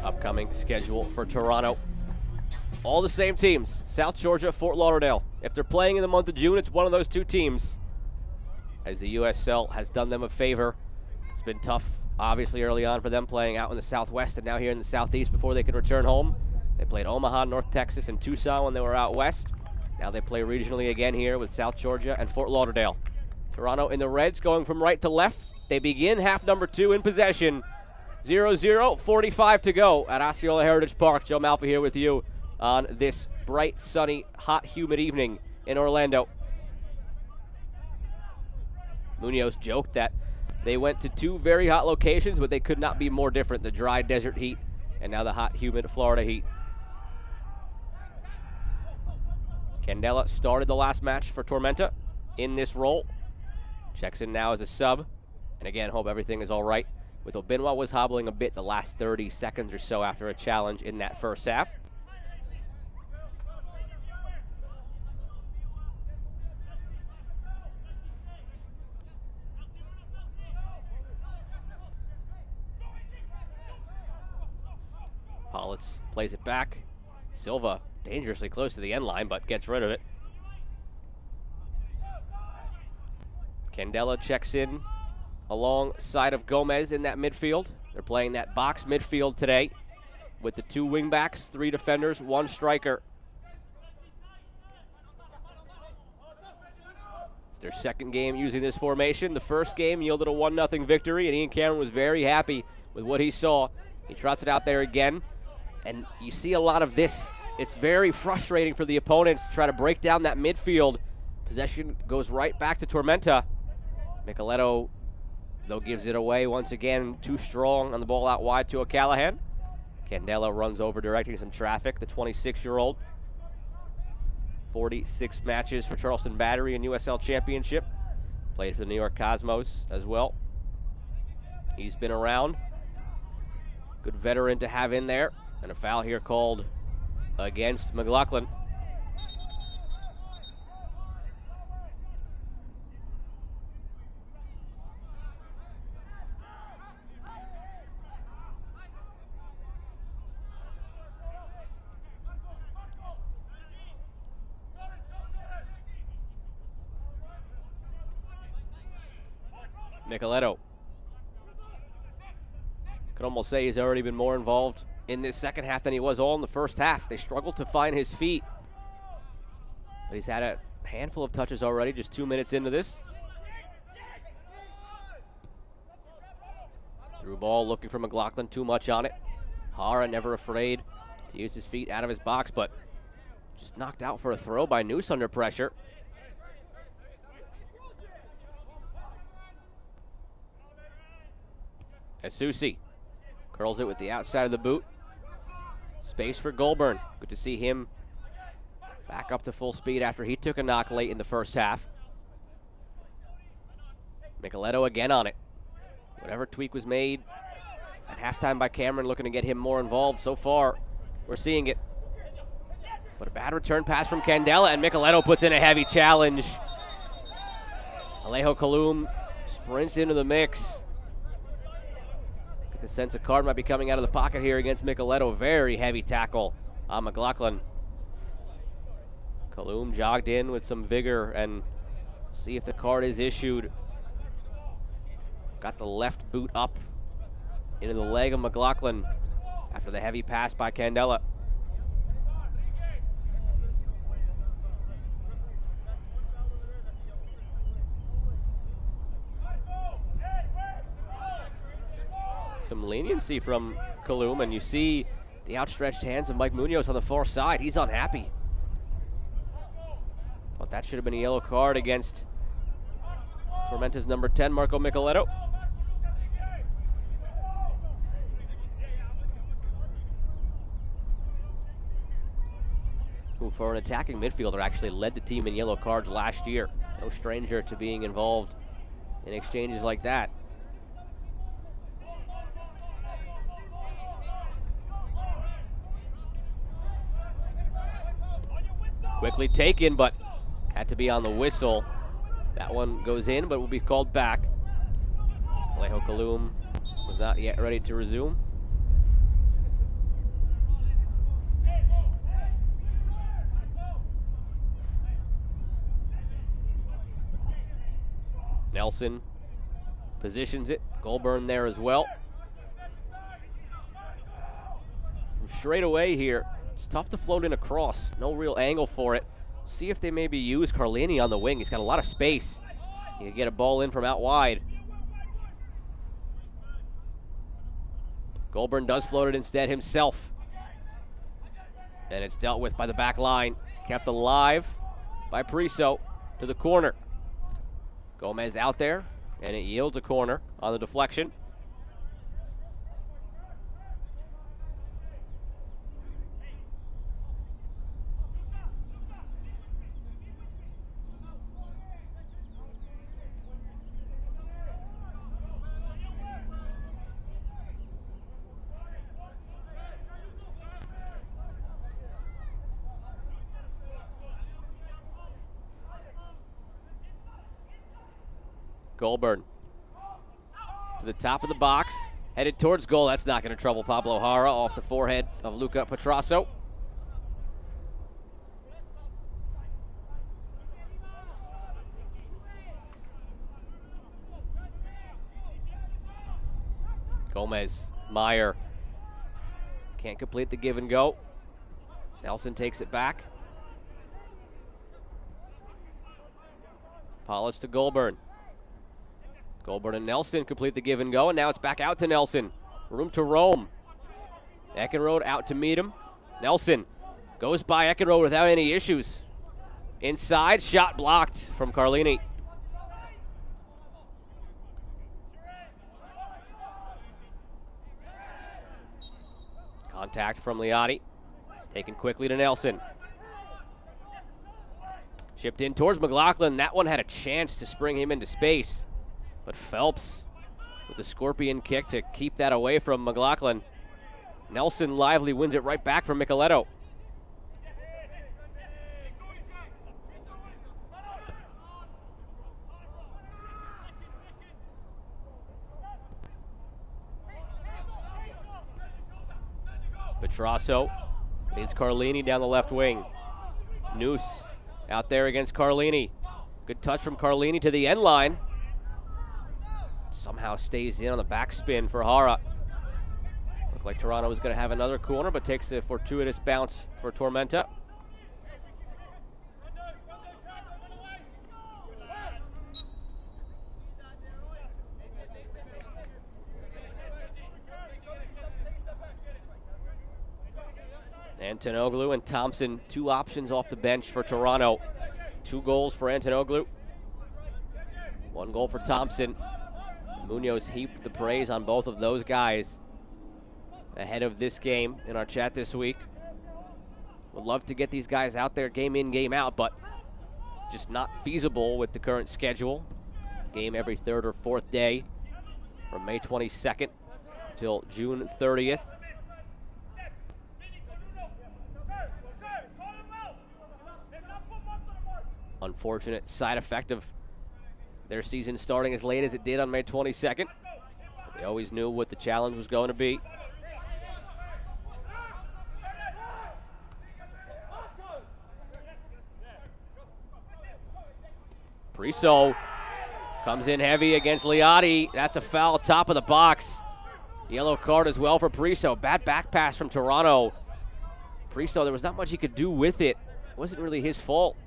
Upcoming schedule for Toronto. All the same teams, South Georgia, Fort Lauderdale. If they're playing in the month of June, it's one of those 2 teams, as the USL has done them a favor. It's been tough, obviously, early on for them playing out in the Southwest and now here in the Southeast before they can return home. They played Omaha, North Texas, and Tucson when they were out west. Now they play regionally again here with South Georgia and Fort Lauderdale. Toronto in the Reds going from right to left. They begin half number 2 in possession. 0-0, 45 to go at Osceola Heritage Park. Joe Malfa here with you on this bright, sunny, hot, humid evening in Orlando. Munoz joked that they went to 2 very hot locations, but they could not be more different. The dry desert heat and now the hot, humid Florida heat. Candela started the last match for Tormenta in this role. Checks in now as a sub. And again, hope everything is all right. With Benoit was hobbling a bit the last 30 seconds or so after a challenge in that first half. Pollitz plays it back. Silva dangerously close to the end line, but gets rid of it. Candela checks in alongside of Gomez in that midfield. They're playing that box midfield today with the 2 wingbacks, 3 defenders, 1 striker. It's their second game using this formation. The first game yielded a 1-0 victory, and Ian Cameron was very happy with what he saw. He trots it out there again, and you see a lot of this. It's very frustrating for the opponents to try to break down that midfield. Possession goes right back to Tormenta. Micheletto, though, gives it away once again. Too strong on the ball out wide to O'Callahan. Candela runs over, directing some traffic. The 26-year-old. 46 matches for Charleston Battery in USL Championship. Played for the New York Cosmos as well. He's been around. Good veteran to have in there. And a foul here called against McLaughlin. Micheletto. Could almost say he's already been more involved in this second half than he was all in the first half. They struggled to find his feet. But he's had a handful of touches already, just 2 minutes into this. Through ball, looking for McLaughlin, too much on it. Hara never afraid to use his feet out of his box, but just knocked out for a throw by Noose under pressure. Asusi curls it with the outside of the boot. Space for Goulburn. Good to see him back up to full speed after he took a knock late in the first half. Micheletto again on it. Whatever tweak was made at halftime by Cameron, looking to get him more involved. So far, we're seeing it. But a bad return pass from Candela, and Micheletto puts in a heavy challenge. Alejo Kalum sprints into the mix. Get the sense a card might be coming out of the pocket here against Micheletto. Very heavy tackle on McLaughlin. Kalum jogged in with some vigor, and see if the card is issued. Got the left boot up into the leg of McLaughlin after the heavy pass by Candela. Some leniency from Kalum, and you see the outstretched hands of Mike Munoz on the far side. He's unhappy. Thought that should have been a yellow card against Tormenta's number 10, Marco Micheletto. Who, for an attacking midfielder, actually led the team in yellow cards last year. No stranger to being involved in exchanges like that. Quickly taken, but had to be on the whistle. That one goes in, but will be called back. Alejo Kalum was not yet ready to resume. Nelson positions it. Goulburn there as well. From straight away here, it's tough to float in across. No real angle for it. See if they maybe use Carlini on the wing. He's got a lot of space. He can get a ball in from out wide. Goulburn does float it instead himself. And it's dealt with by the back line. Kept alive by Priso to the corner. Gomez out there, and it yields a corner on the deflection. Goulburn to the top of the box, headed towards goal. That's not going to trouble Pablo Hara, off the forehead of Luca Petrasso. Gomez, Meyer can't complete the give and go. Nelson takes it back. Polish to Goulburn. Goulburn and Nelson complete the give and go, and now it's back out to Nelson. Room to roam. Eckenrode out to meet him. Nelson goes by Eckenrode without any issues. Inside, shot blocked from Carlini. Contact from Liotti. Taken quickly to Nelson. Chipped in towards McLaughlin. That one had a chance to spring him into space. But Phelps with the scorpion kick to keep that away from McLaughlin. Nelson lively wins it right back from Micheletto. Petrasso leads Carlini down the left wing. Noose out there against Carlini. Good touch from Carlini to the end line. Somehow stays in on the backspin for Hara. Looked like Toronto was going to have another corner, but takes a fortuitous bounce for Tormenta. Antonoglu and Thompson, 2 options off the bench for Toronto. 2 goals for Antonoglu, 1 goal for Thompson. Munoz heaped the praise on both of those guys ahead of this game in our chat this week. Would love to get these guys out there game in, game out, but just not feasible with the current schedule. Game every 3rd or 4th day from May 22nd till June 30th. Unfortunate side effect of their season starting as late as it did on May 22nd. But they always knew what the challenge was going to be. Priso comes in heavy against Liotti. That's a foul, top of the box. Yellow card as well for Priso. Bad back pass from Toronto. Priso, there was not much he could do with it. It wasn't really his fault.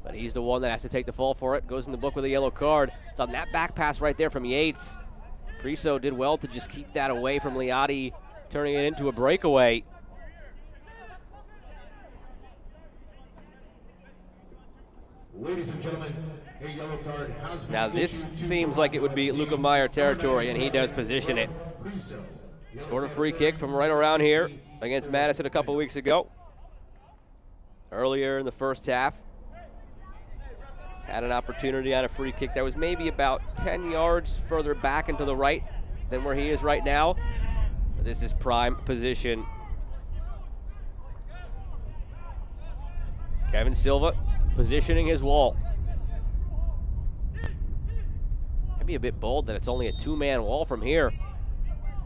But he's the one that has to take the fall for it. Goes in the book with a yellow card. It's on that back pass right there from Yates. Priso did well to just keep that away from Liotti, turning it into a breakaway. Ladies and gentlemen, a yellow card has been Now this issued to seems like it would be Toronto Luca FC. Meyer territory, and he does position it. Priso. Scored a free kick from right around here against Madison a couple weeks ago. Earlier in the first half. Had an opportunity on a free kick that was maybe about 10 yards further back and to the right than where he is right now. But this is prime position. Kevin Silva positioning his wall. Might be a bit bold that it's only a 2-man wall from here.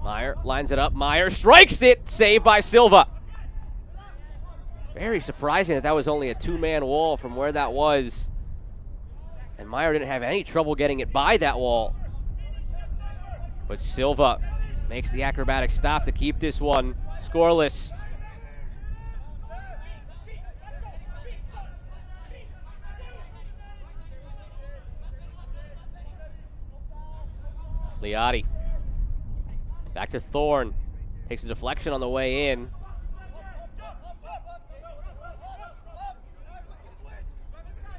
Meyer lines it up. Meyer strikes it. Saved by Silva. Very surprising that was only a 2-man wall from where that was. And Meyer didn't have any trouble getting it by that wall. But Silva makes the acrobatic stop to keep this one scoreless. Liotti. Back to Thorne. Takes a deflection on the way in.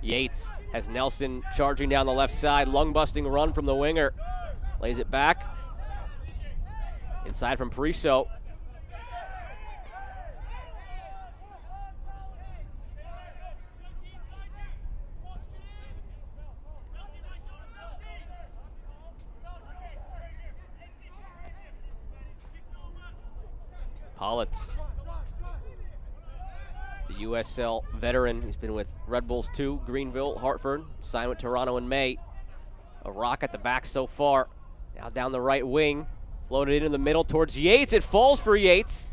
Yates has Nelson charging down the left side. Lung-busting run from the winger. Lays it back. Inside from Priso. Politz, the USL veteran. He's been with Red Bulls 2, Greenville, Hartford. Signed with Toronto in May. A rock at the back so far. Now down the right wing. Floated into the middle towards Yates. It falls for Yates.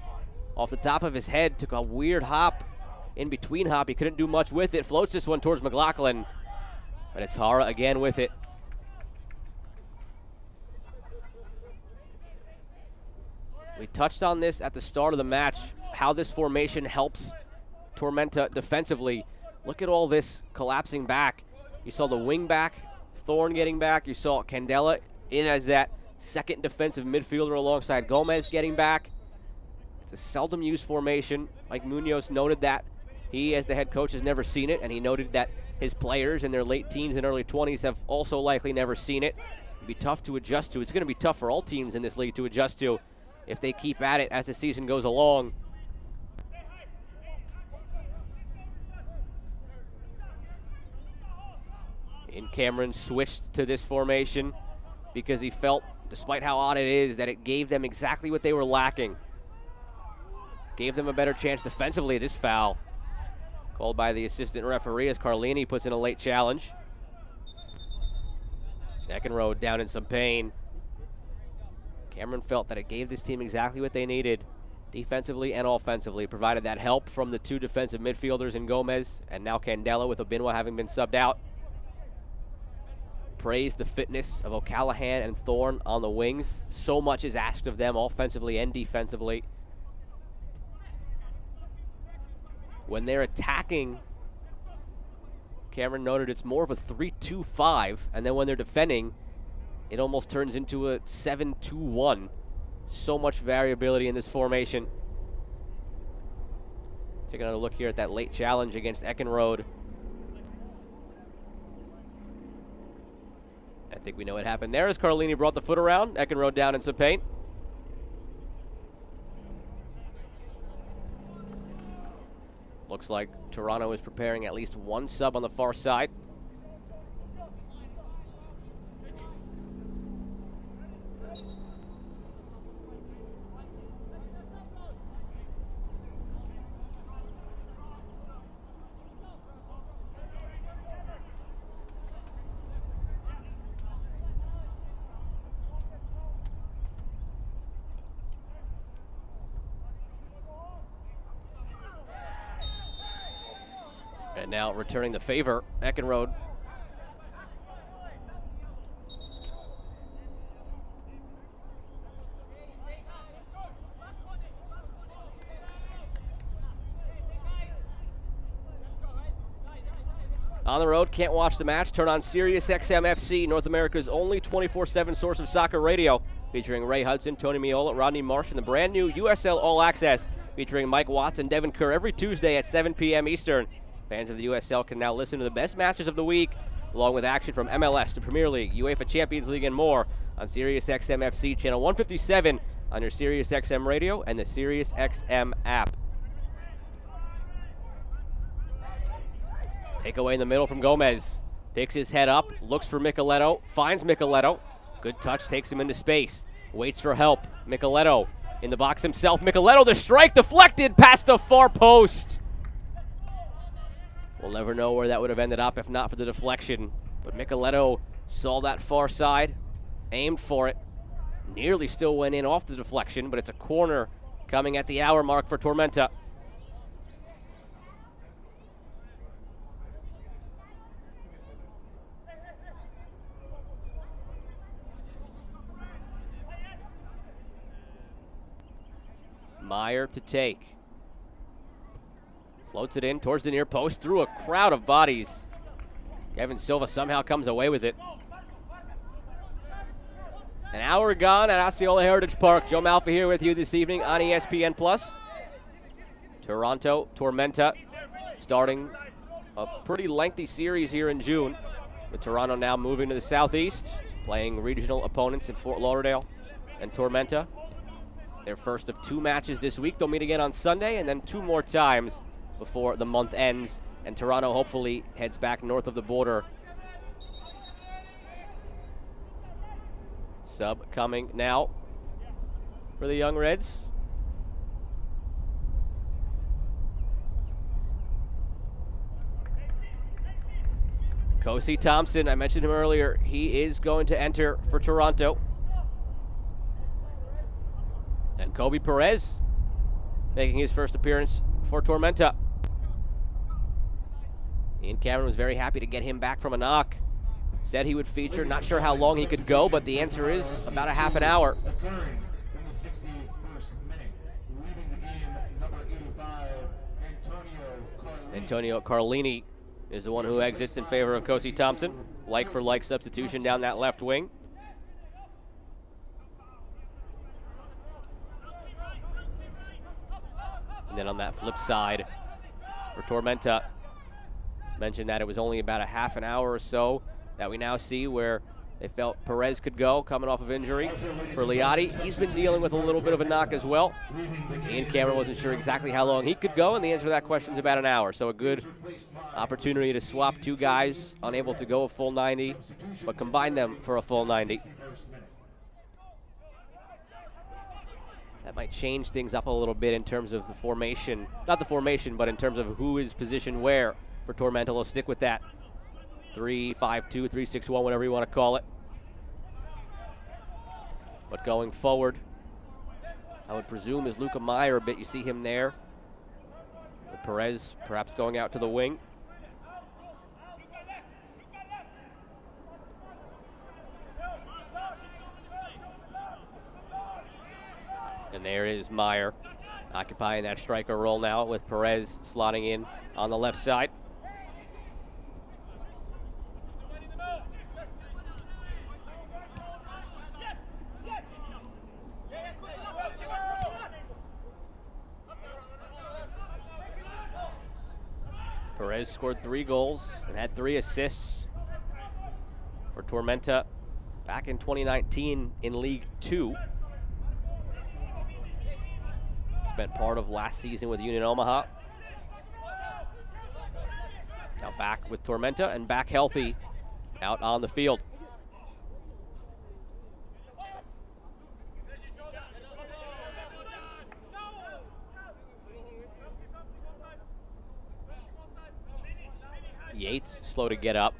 Off the top of his head. Took a weird hop. In between hop. He couldn't do much with it. Floats this one towards McLaughlin. But it's Hara again with it. We touched on this at the start of the match, how this formation helps Tormenta defensively. Look at all this collapsing back. You saw the wing back, Thorne getting back. You saw Candela in as that second defensive midfielder alongside Gomez getting back. It's a seldom used formation. Mike Munoz noted that he, as the head coach, has never seen it, and he noted that his players in their late teens and early 20s have also likely never seen it. It'd be tough to adjust to. It's going to be tough for all teams in this league to adjust to if they keep at it as the season goes along. Cameron switched to this formation because he felt, despite how odd it is, that it gave them exactly what they were lacking. Gave them a better chance defensively. This foul called by the assistant referee as Carlini puts in a late challenge. Eckenrode down in some pain. Cameron felt that it gave this team exactly what they needed, defensively and offensively. Provided that help from the 2 defensive midfielders in Gomez and now Candela, with Obinwa having been subbed out. Praised the fitness of O'Callaghan and Thorne on the wings. So much is asked of them offensively and defensively. When they're attacking, Cameron noted it's more of a 3-2-5, and then when they're defending, it almost turns into a 7-2-1. So much variability in this formation. Take another look here at that late challenge against Eckenrode. I think we know what happened there as Carlini brought the foot around. Eckenrode down in some pain. Looks like Toronto is preparing at least one sub on the far side. And now returning the favor, Eckenrode. On the road, can't watch the match? Turn on Sirius XM FC, North America's only 24/7 source of soccer radio, featuring Ray Hudson, Tony Miola, Rodney Marsh, and the brand new USL All Access, featuring Mike Watts and Devin Kerr every Tuesday at 7 p.m. Eastern. Fans of the USL can now listen to the best matches of the week, along with action from MLS to Premier League, UEFA Champions League, and more on Sirius XM FC channel 157 on your Sirius XM radio and the Sirius XM app. Takeaway in the middle from Gomez. Picks his head up, looks for Micheletto, finds Micheletto. Good touch, takes him into space. Waits for help. Micheletto in the box himself. Micheletto, the strike deflected past the far post. We'll never know where that would have ended up if not for the deflection. But Micheletto saw that far side, aimed for it, nearly still went in off the deflection, but it's a corner coming at the hour mark for Tormenta. Meyer to take. Floats it in towards the near post through a crowd of bodies. Kevin Silva somehow comes away with it. An hour gone at Osceola Heritage Park. Joe Malfa here with you this evening on ESPN+. Toronto, Tormenta, starting a pretty lengthy series here in June, with Toronto now moving to the southeast, playing regional opponents in Fort Lauderdale and Tormenta. Their first of two matches this week. They'll meet again on Sunday and then two more times before the month ends, and Toronto hopefully heads back north of the border. Sub coming now for the Young Reds. Kosi Thompson, I mentioned him earlier, he is going to enter for Toronto. And Kobe Perez making his first appearance for Tormenta. Ian Cameron was very happy to get him back from a knock. Said he would feature, not sure how long he could go, but the answer is about a half an hour. Occurring in the 61st minute, leaving the game, number 85, Antonio Carlini is the one who exits in favor of Kosi Thompson. Like for like substitution down that left wing. And then on that flip side for Tormenta, mentioned that it was only about a half an hour or so that we now see where they felt Perez could go coming off of injury. For Liotti, he's been dealing with a little bit of a knock as well. Ian Cameron wasn't sure exactly how long he could go, and the answer to that question is about an hour. So a good opportunity to swap two guys unable to go a full 90, but combine them for a full 90. That might change things up a little bit in terms of the formation. Not the formation, but in terms of who is positioned where for Tormenta. They'll stick with that 3-5-2, 3-6-1, whatever you want to call it. But going forward, I would presume is Luca Meyer a bit. You see him there. With Perez perhaps going out to the wing. And there is Meyer occupying that striker role now, with Perez slotting in on the left side. Perez scored 3 goals and had 3 assists for Tormenta back in 2019 in League 2. Spent part of last season with Union Omaha. Now back with Tormenta and back healthy out on the field. Yates slow to get up.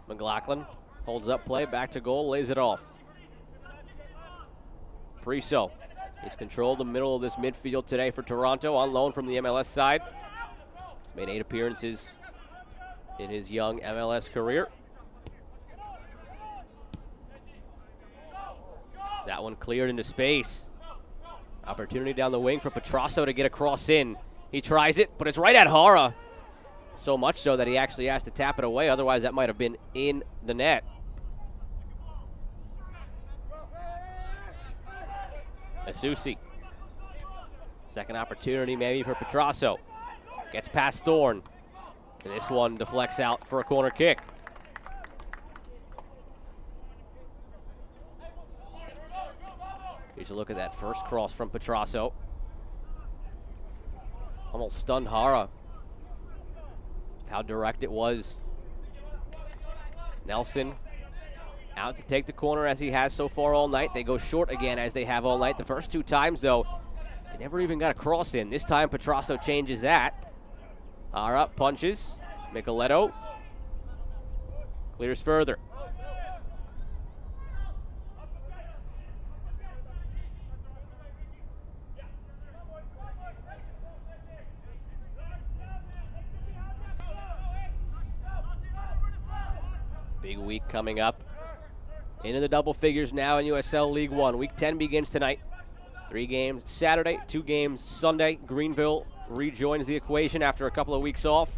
McLaughlin holds up play, back to goal, lays it off. Priso, he's controlled the middle of this midfield today for Toronto, on loan from the MLS side. He's made 8 appearances in his young MLS career. That one cleared into space. Opportunity down the wing for Petrasso to get a cross in. He tries it, but it's right at Hara. So much so that he actually has to tap it away. Otherwise, that might have been in the net. Asusi. Second opportunity maybe for Petrasso. Gets past Thorne. And this one deflects out for a corner kick. Here's a look at that first cross from Petrasso. Almost stunned Hara. How direct it was. Nelson out to take the corner as he has so far all night. They go short again as they have all night. The first 2 times, though, they never even got a cross in. This time, Petrasso changes that. Hara punches. Micheletto clears further. Big week coming up. Into the double figures now in USL League 1. Week 10 begins tonight. 3 games Saturday, 2 games Sunday. Greenville rejoins the equation after a couple of weeks off.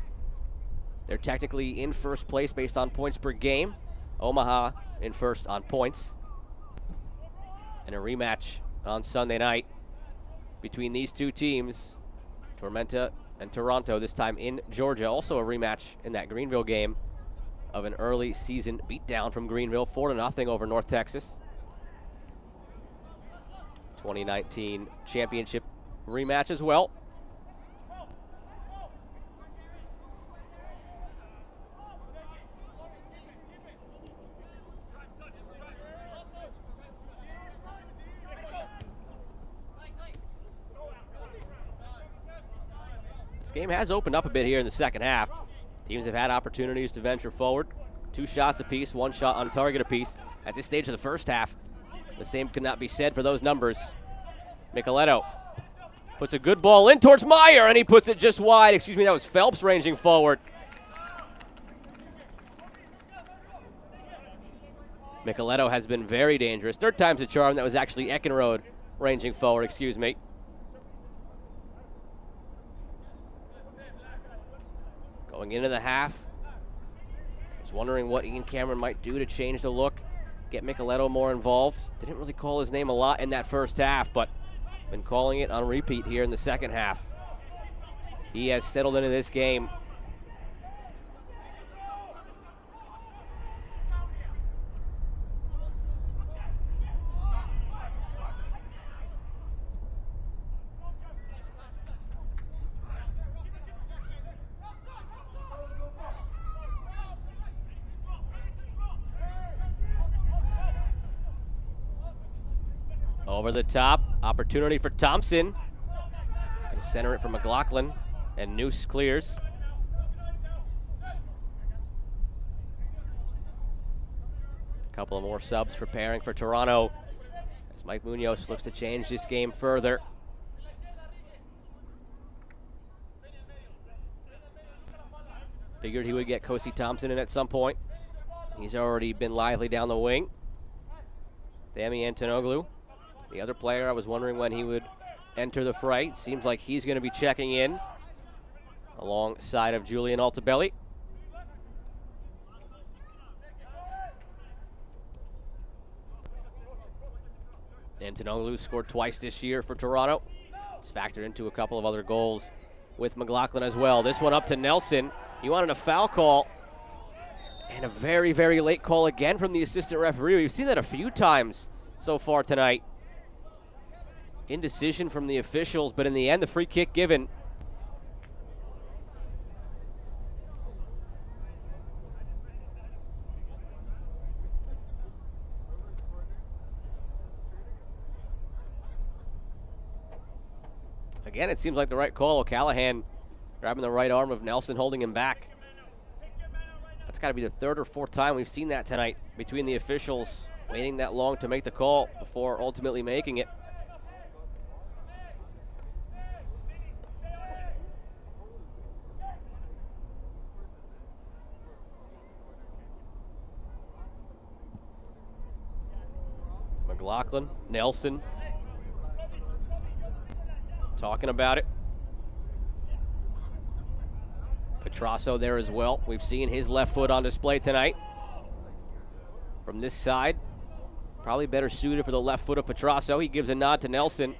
They're technically in first place based on points per game. Omaha in first on points. And a rematch on Sunday night between these 2 teams, Tormenta and Toronto, this time in Georgia. Also a rematch in that Greenville game of an early season beatdown from Greenville, 4-0 over North Texas. 2019 championship rematch as well. This game has opened up a bit here in the second half. Teams have had opportunities to venture forward. 2 shots apiece, 1 shot on target apiece. At this stage of the first half, the same could not be said for those numbers. Micheletto puts a good ball in towards Meyer, and he puts it just wide. Excuse me, that was Phelps ranging forward. Micheletto has been very dangerous. 3rd time's a charm. That was actually Eckenrode ranging forward, excuse me. Going into the half, I was wondering what Ian Cameron might do to change the look, get Micheletto more involved. Didn't really call his name a lot in that first half, but been calling it on repeat here in the second half. He has settled into this game. Over the top, opportunity for Thompson. Gonna center it for McLaughlin, and Noose clears. A couple of more subs preparing for Toronto as Mike Munoz looks to change this game further. Figured he would get Kosi Thompson in at some point. He's already been lively down the wing. Thami Antonoglu, the other player, I was wondering when he would enter the fray. Seems like he's going to be checking in alongside of Julian Altobelli. Antonoglu scored twice this year for Toronto. It's factored into a couple of other goals with McLaughlin as well. This one up to Nelson. He wanted a foul call. And a very, very late call again from the assistant referee. We've seen that a few times so far tonight. Indecision from the officials, but in the end, the free kick given. Again, it seems like the right call. O'Callahan grabbing the right arm of Nelson, holding him back. That's got to be the third or fourth time we've seen that tonight between the officials waiting that long to make the call before ultimately making it. McLaughlin, Nelson, talking about it. Petrasso there as well. We've seen his left foot on display tonight. From this side, probably better suited for the left foot of Petrasso. He gives a nod to Nelson.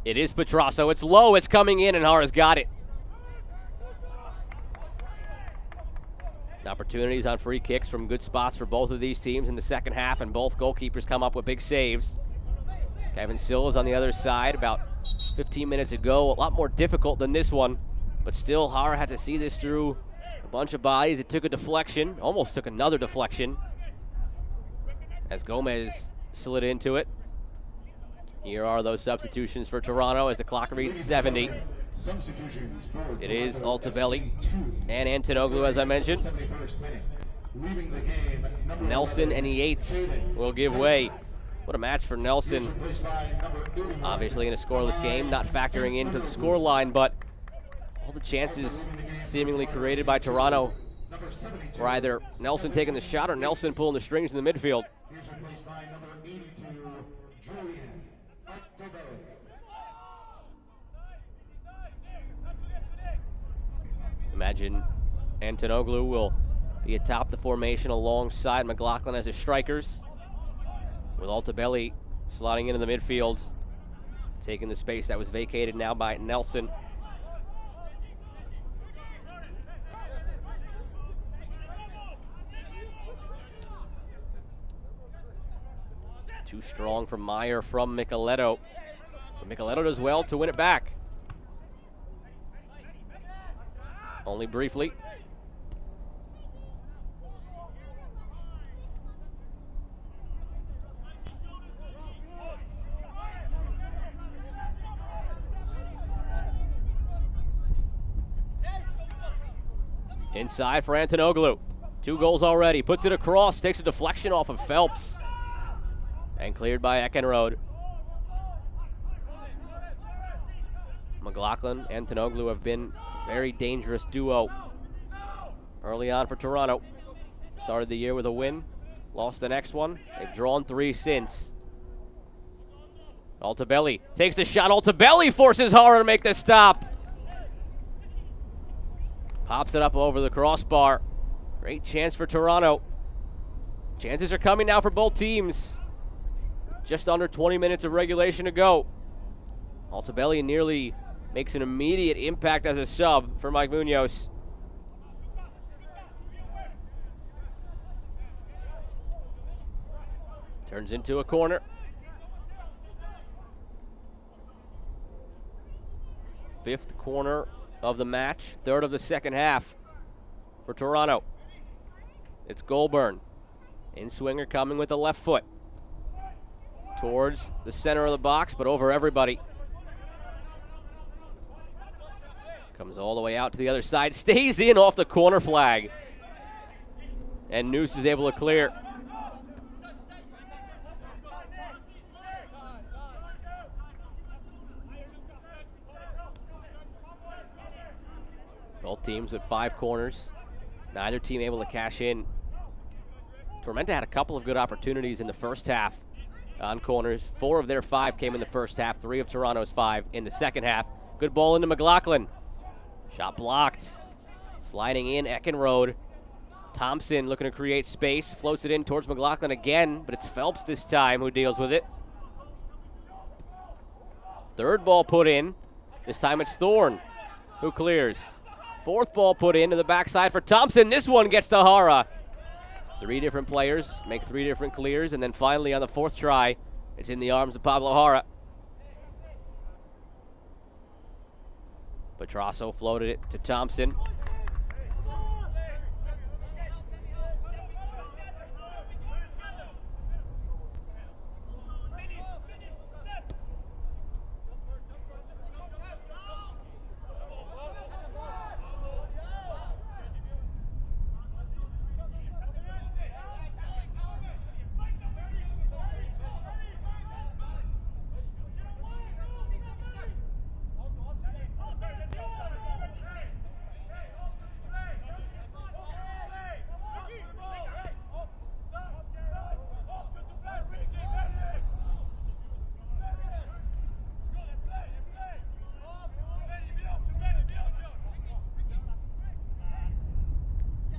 It is Petrasso. It's low. It's coming in, and Hara's got it. Opportunities on free kicks from good spots for both of these teams in the second half, and both goalkeepers come up with big saves. Kevin Silva's on the other side about 15 minutes ago. A lot more difficult than this one, but still Hara had to see this through a bunch of bodies. It took a deflection, almost took another deflection as Gomez slid into it. Here are those substitutions for Toronto as the clock reads 70. It is Altobelli and Antonoglu, as I mentioned. Nelson and Yates will give way. What a match for Nelson. Obviously in a scoreless game, not factoring into the score line, but all the chances seemingly created by Toronto were either Nelson taking the shot or Nelson pulling the strings in the midfield. Imagine Antonoglu will be atop the formation alongside McLaughlin as his strikers, with Altobelli slotting into the midfield, taking the space that was vacated now by Nelson. Too strong from Meyer from Micheletto. But Micheletto does well to win it back. Only briefly. Inside for Antonoglu. 2 goals already. Puts it across, takes a deflection off of Phelps. And cleared by Eckenrode. McLaughlin and Antonoglu have been a very dangerous duo early on for Toronto. Started the year with a win, lost the next one. They've drawn 3 since. Altobelli takes the shot. Altobelli forces Hara to make the stop. Pops it up over the crossbar. Great chance for Toronto. Chances are coming now for both teams. Just under 20 minutes of regulation to go. Altobelli nearly makes an immediate impact as a sub for Mike Munoz. Turns into a corner. Fifth corner of the match, third of the second half for Toronto. It's Goulburn. In-swinger coming with the left foot. Towards the center of the box, but over everybody. Comes all the way out to the other side. Stays in off the corner flag. And Noose is able to clear. Both teams with 5 corners. Neither team able to cash in. Tormenta had a couple of good opportunities in the first half on corners. 4 of their 5 came in the first half. 3 of Toronto's 5 in the second half. Good ball into McLaughlin. Shot blocked. Sliding in Eckenrode. Thompson looking to create space. Floats it in towards McLaughlin again, but it's Phelps this time who deals with it. Third ball put in. This time it's Thorne who clears. Fourth ball put in to the backside for Thompson. This one gets to Hara. 3 different players make 3 different clears, and then finally on the 4th try, it's in the arms of Pablo Hara. Petrasso floated it to Thompson.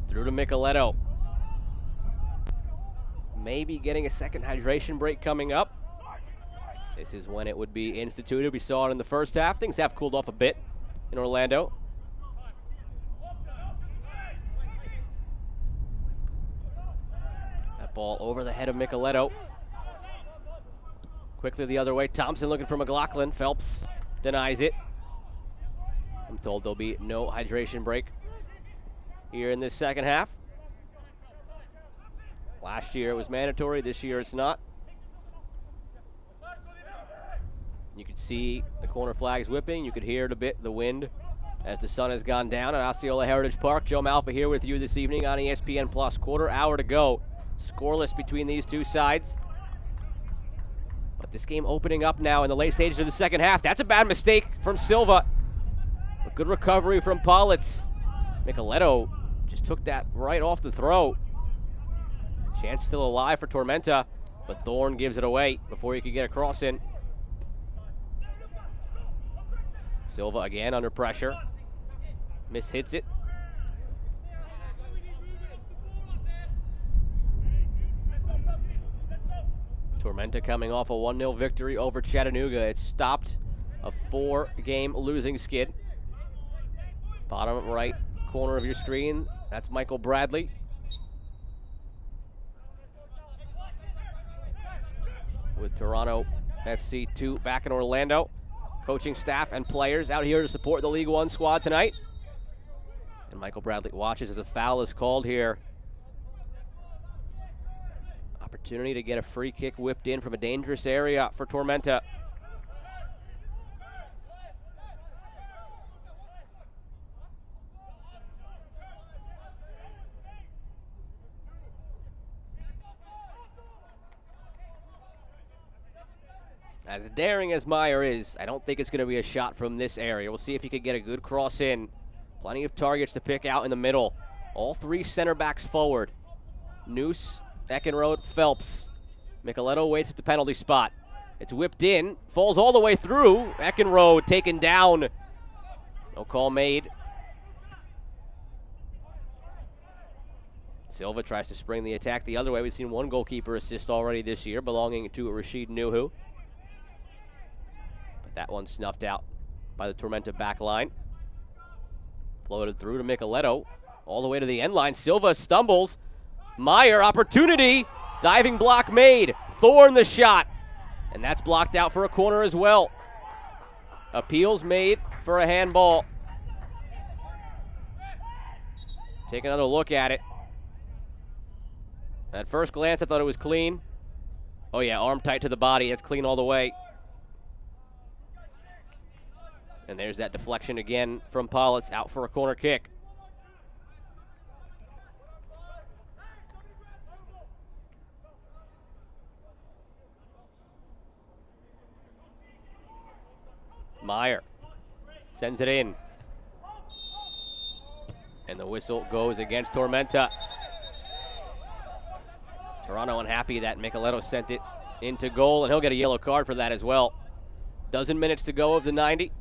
Through to Micheletto. Maybe getting a second hydration break coming up. This is when it would be instituted. We saw it in the first half. Things have cooled off a bit in Orlando. That ball over the head of Micheletto. Quickly the other way. Thompson looking for McLaughlin. Phelps denies it. I'm told there'll be no hydration break here in this second half. Last year it was mandatory. This year it's not. You could see the corner flags whipping. You could hear it a bit, the wind, as the sun has gone down at Osceola Heritage Park. Joe Malfa here with you this evening on ESPN Plus. Quarter hour to go. Scoreless between these two sides. But this game opening up now in the late stages of the second half. That's a bad mistake from Silva. But good recovery from Politz. Micheletto just took that right off the throw. Chance still alive for Tormenta, but Thorne gives it away before he could get a cross in. Silva again under pressure. Mishits it. Tormenta coming off a 1-0 victory over Chattanooga. It stopped a 4-game losing skid. Bottom right corner of your screen, that's Michael Bradley. With Toronto FC 2 back in Orlando. Coaching staff and players out here to support the League One squad tonight. And Michael Bradley watches as a foul is called here. Opportunity to get a free kick whipped in from a dangerous area for Tormenta. As daring as Meyer is, I don't think it's going to be a shot from this area. We'll see if he can get a good cross in. Plenty of targets to pick out in the middle. All 3 center backs forward. Noose, Eckenrode, Phelps. Micheletto waits at the penalty spot. It's whipped in, falls all the way through. Eckenrode taken down. No call made. Silva tries to spring the attack the other way. We've seen 1 goalkeeper assist already this year, belonging to Rashid Nuhu. That one snuffed out by the Tormenta back line. Floated through to Micheletto. All the way to the end line. Silva stumbles. Meyer, opportunity. Diving block made. Thorne the shot. And that's blocked out for a corner as well. Appeals made for a handball. Take another look at it. At first glance, I thought it was clean. Oh yeah, arm tight to the body. It's clean all the way. And there's that deflection again from Politz, out for a corner kick. Meyer sends it in. And the whistle goes against Tormenta. Toronto unhappy that Micheletto sent it into goal, and he'll get a yellow card for that as well. Dozen minutes to go of the 90,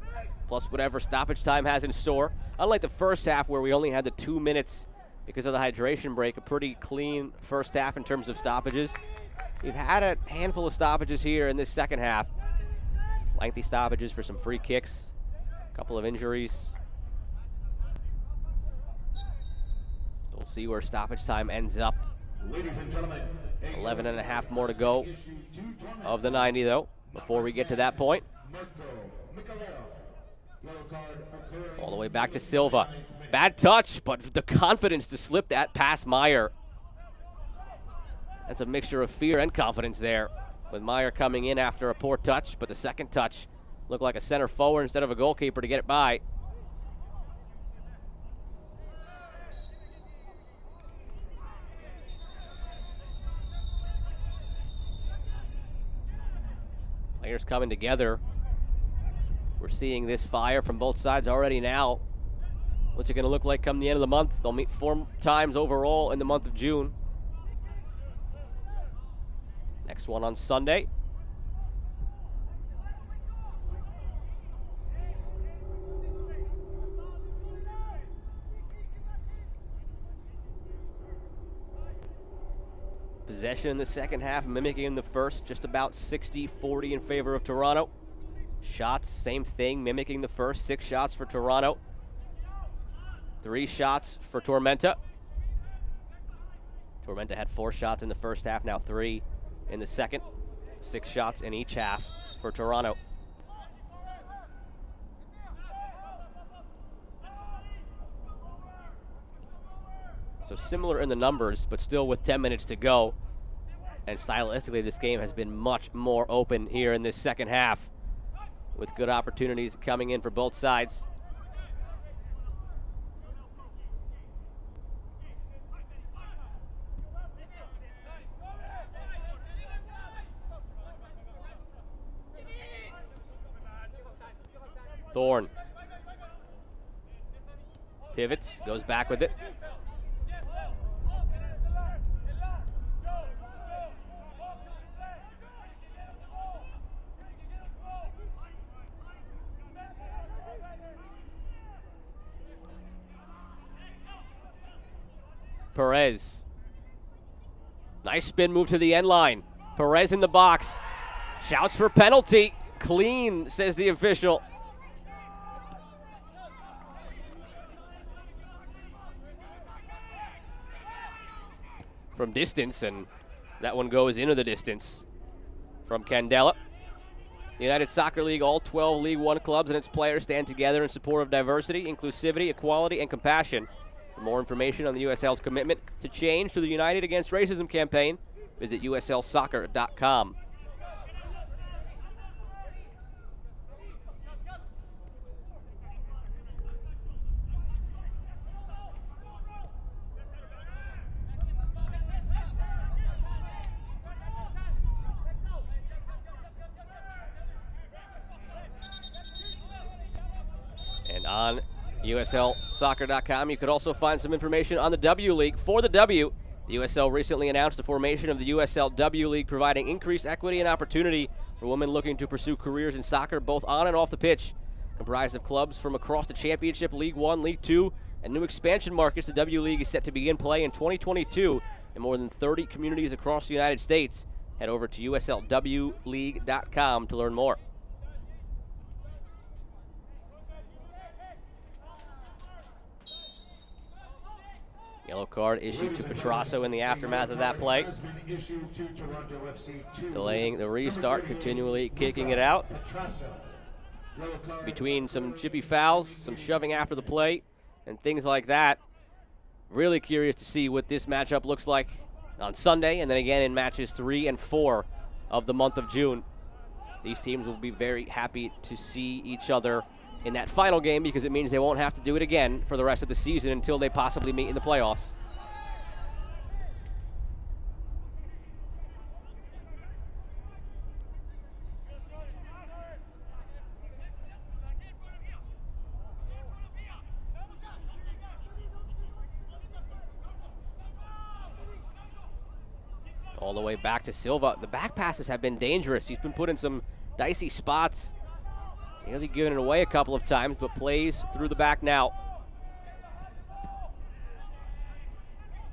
plus whatever stoppage time has in store. Unlike the first half where we only had the 2 minutes because of the hydration break, a pretty clean first half in terms of stoppages. We've had a handful of stoppages here in this second half. Lengthy stoppages for some free kicks, a couple of injuries. We'll see where stoppage time ends up. Ladies and gentlemen, 11 and a half more to go of the 90, though, before we get to that point. All the way back to Silva. Bad touch, but the confidence to slip that past Meyer. That's a mixture of fear and confidence there, with Meyer coming in after a poor touch, but the second touch looked like a center forward instead of a goalkeeper to get it by. Players coming together. We're seeing this fire from both sides already now. What's it going to look like come the end of the month? They'll meet 4 times overall in the month of June. Next one on Sunday. Possession in the second half, mimicking in the first, just about 60-40 in favor of Toronto. Shots, same thing, mimicking the first, 6 shots for Toronto. 3 shots for Tormenta. Tormenta had 4 shots in the first half, now 3 in the second. 6 shots in each half for Toronto. So similar in the numbers, but still with 10 minutes to go. And stylistically, this game has been much more open here in this second half, with good opportunities coming in for both sides. Thorne pivots, goes back with it. Perez. Nice spin move to the end line. Perez in the box. Shouts for penalty. Clean, says the official. From distance, and that one goes into the distance from Candela. The United Soccer League, all 12 League One clubs and its players stand together in support of diversity, inclusivity, equality, and compassion. For more information on the USL's commitment to change to the United Against Racism campaign, visit uslsoccer.com. And on uslsoccer.com, you could also find some information on the W League. For the W, the USL recently announced the formation of the USL W League, providing increased equity and opportunity for women looking to pursue careers in soccer, both on and off the pitch. Comprised of clubs from across the Championship, League One, League Two, and new expansion markets, the W League is set to begin play in 2022 in more than 30 communities across the United States. Head over to uslwleague.com to learn more. Yellow card issued to Petrasso in the aftermath of that play. Delaying the restart, continually kicking it out. Between some chippy fouls, some shoving after the play, and things like that. Really curious to see what this matchup looks like on Sunday, and then again in matches 3 and 4 of the month of June. These teams will be very happy to see each other in that final game, because it means they won't have to do it again for the rest of the season until they possibly meet in the playoffs. All the way back to Silva. The back passes have been dangerous. He's been put in some dicey spots. Nearly given it away a couple of times, but plays through the back now.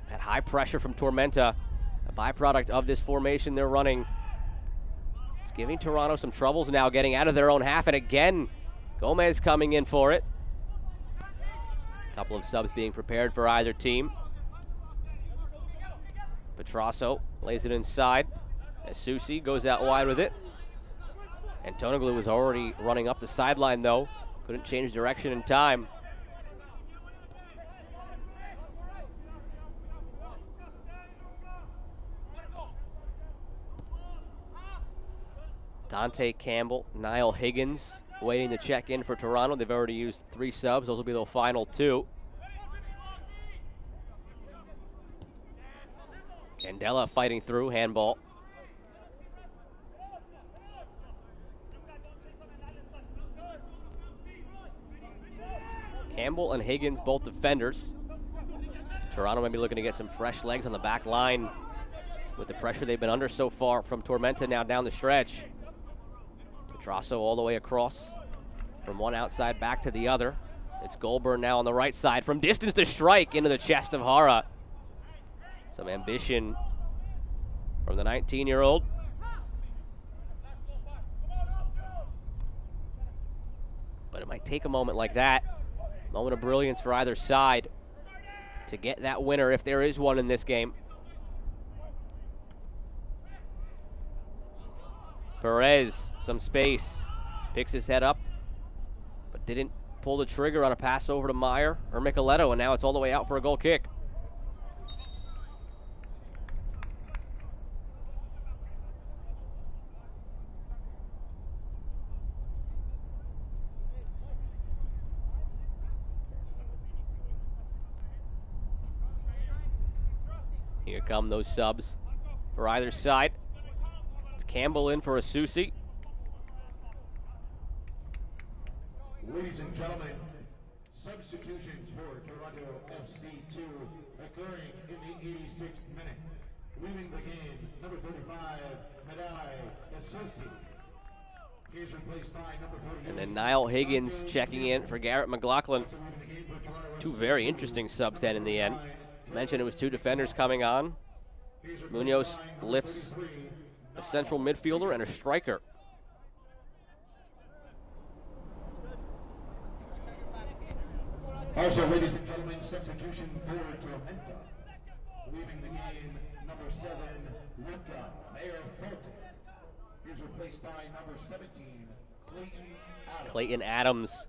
That high pressure from Tormenta, a byproduct of this formation they're running. It's giving Toronto some troubles now getting out of their own half, and again, Gomez coming in for it. A couple of subs being prepared for either team. Petrasso lays it inside as Susi goes out wide with it. And Tonoglu was already running up the sideline, though. Couldn't change direction in time. Dante Campbell, Niall Higgins waiting to check in for Toronto. They've already used 3 subs. Those will be the final 2. Candela fighting through, handball. Campbell and Higgins, both defenders. Toronto may be looking to get some fresh legs on the back line with the pressure they've been under so far from Tormenta now down the stretch. Petrasso all the way across from one outside back to the other. It's Goldburn now on the right side from distance to strike into the chest of Hara. Some ambition from the 19-year-old. But it might take a moment like that, moment of brilliance for either side, to get that winner if there is one in this game. Perez, some space, picks his head up, but didn't pull the trigger on a pass over to Meyer or Micheletto, and now it's all the way out for a goal kick. Here come those subs for either side. It's Campbell in for a Susi. Ladies and gentlemen, substitutions for Toronto FC2 occurring in the 86th minute. Leaving the game, number 35, Madai Associ. He's replaced by number 38. And then Niall Higgins checking in for Garrett McLaughlin. 2 very interesting subs then in the end. Mentioned it was 2 defenders coming on. Munoz lifts a central midfielder and a striker. Also, ladies and gentlemen, substitution for Tormenta. Leaving the game, number 7, Luca, Mayor of Fulton. He's replaced by number 17, Clayton Adams. Clayton Adams,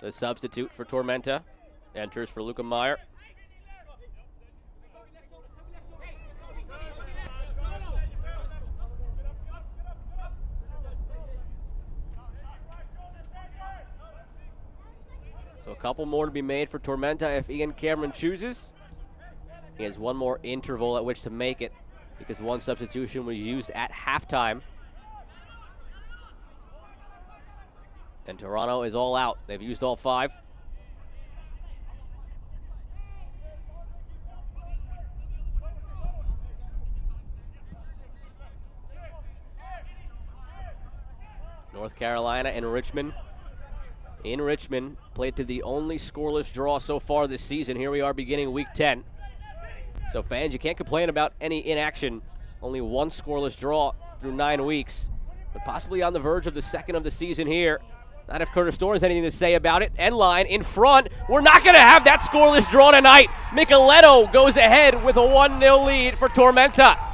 the substitute for Tormenta, enters for Luca Meyer. So a couple more to be made for Tormenta if Ian Cameron chooses. He has one more interval at which to make it because one substitution was used at halftime. And Toronto is all out. They've used all 5. North Carolina and Richmond. In Richmond, played to the only scoreless draw so far this season. Here we are beginning week 10. So fans, you can't complain about any inaction. Only 1 scoreless draw through 9 weeks, but possibly on the verge of the 2nd of the season here. Not if Curtis Thorne has anything to say about it. End line in front. We're not going to have that scoreless draw tonight. Micheletto goes ahead with a 1-0 lead for Tormenta.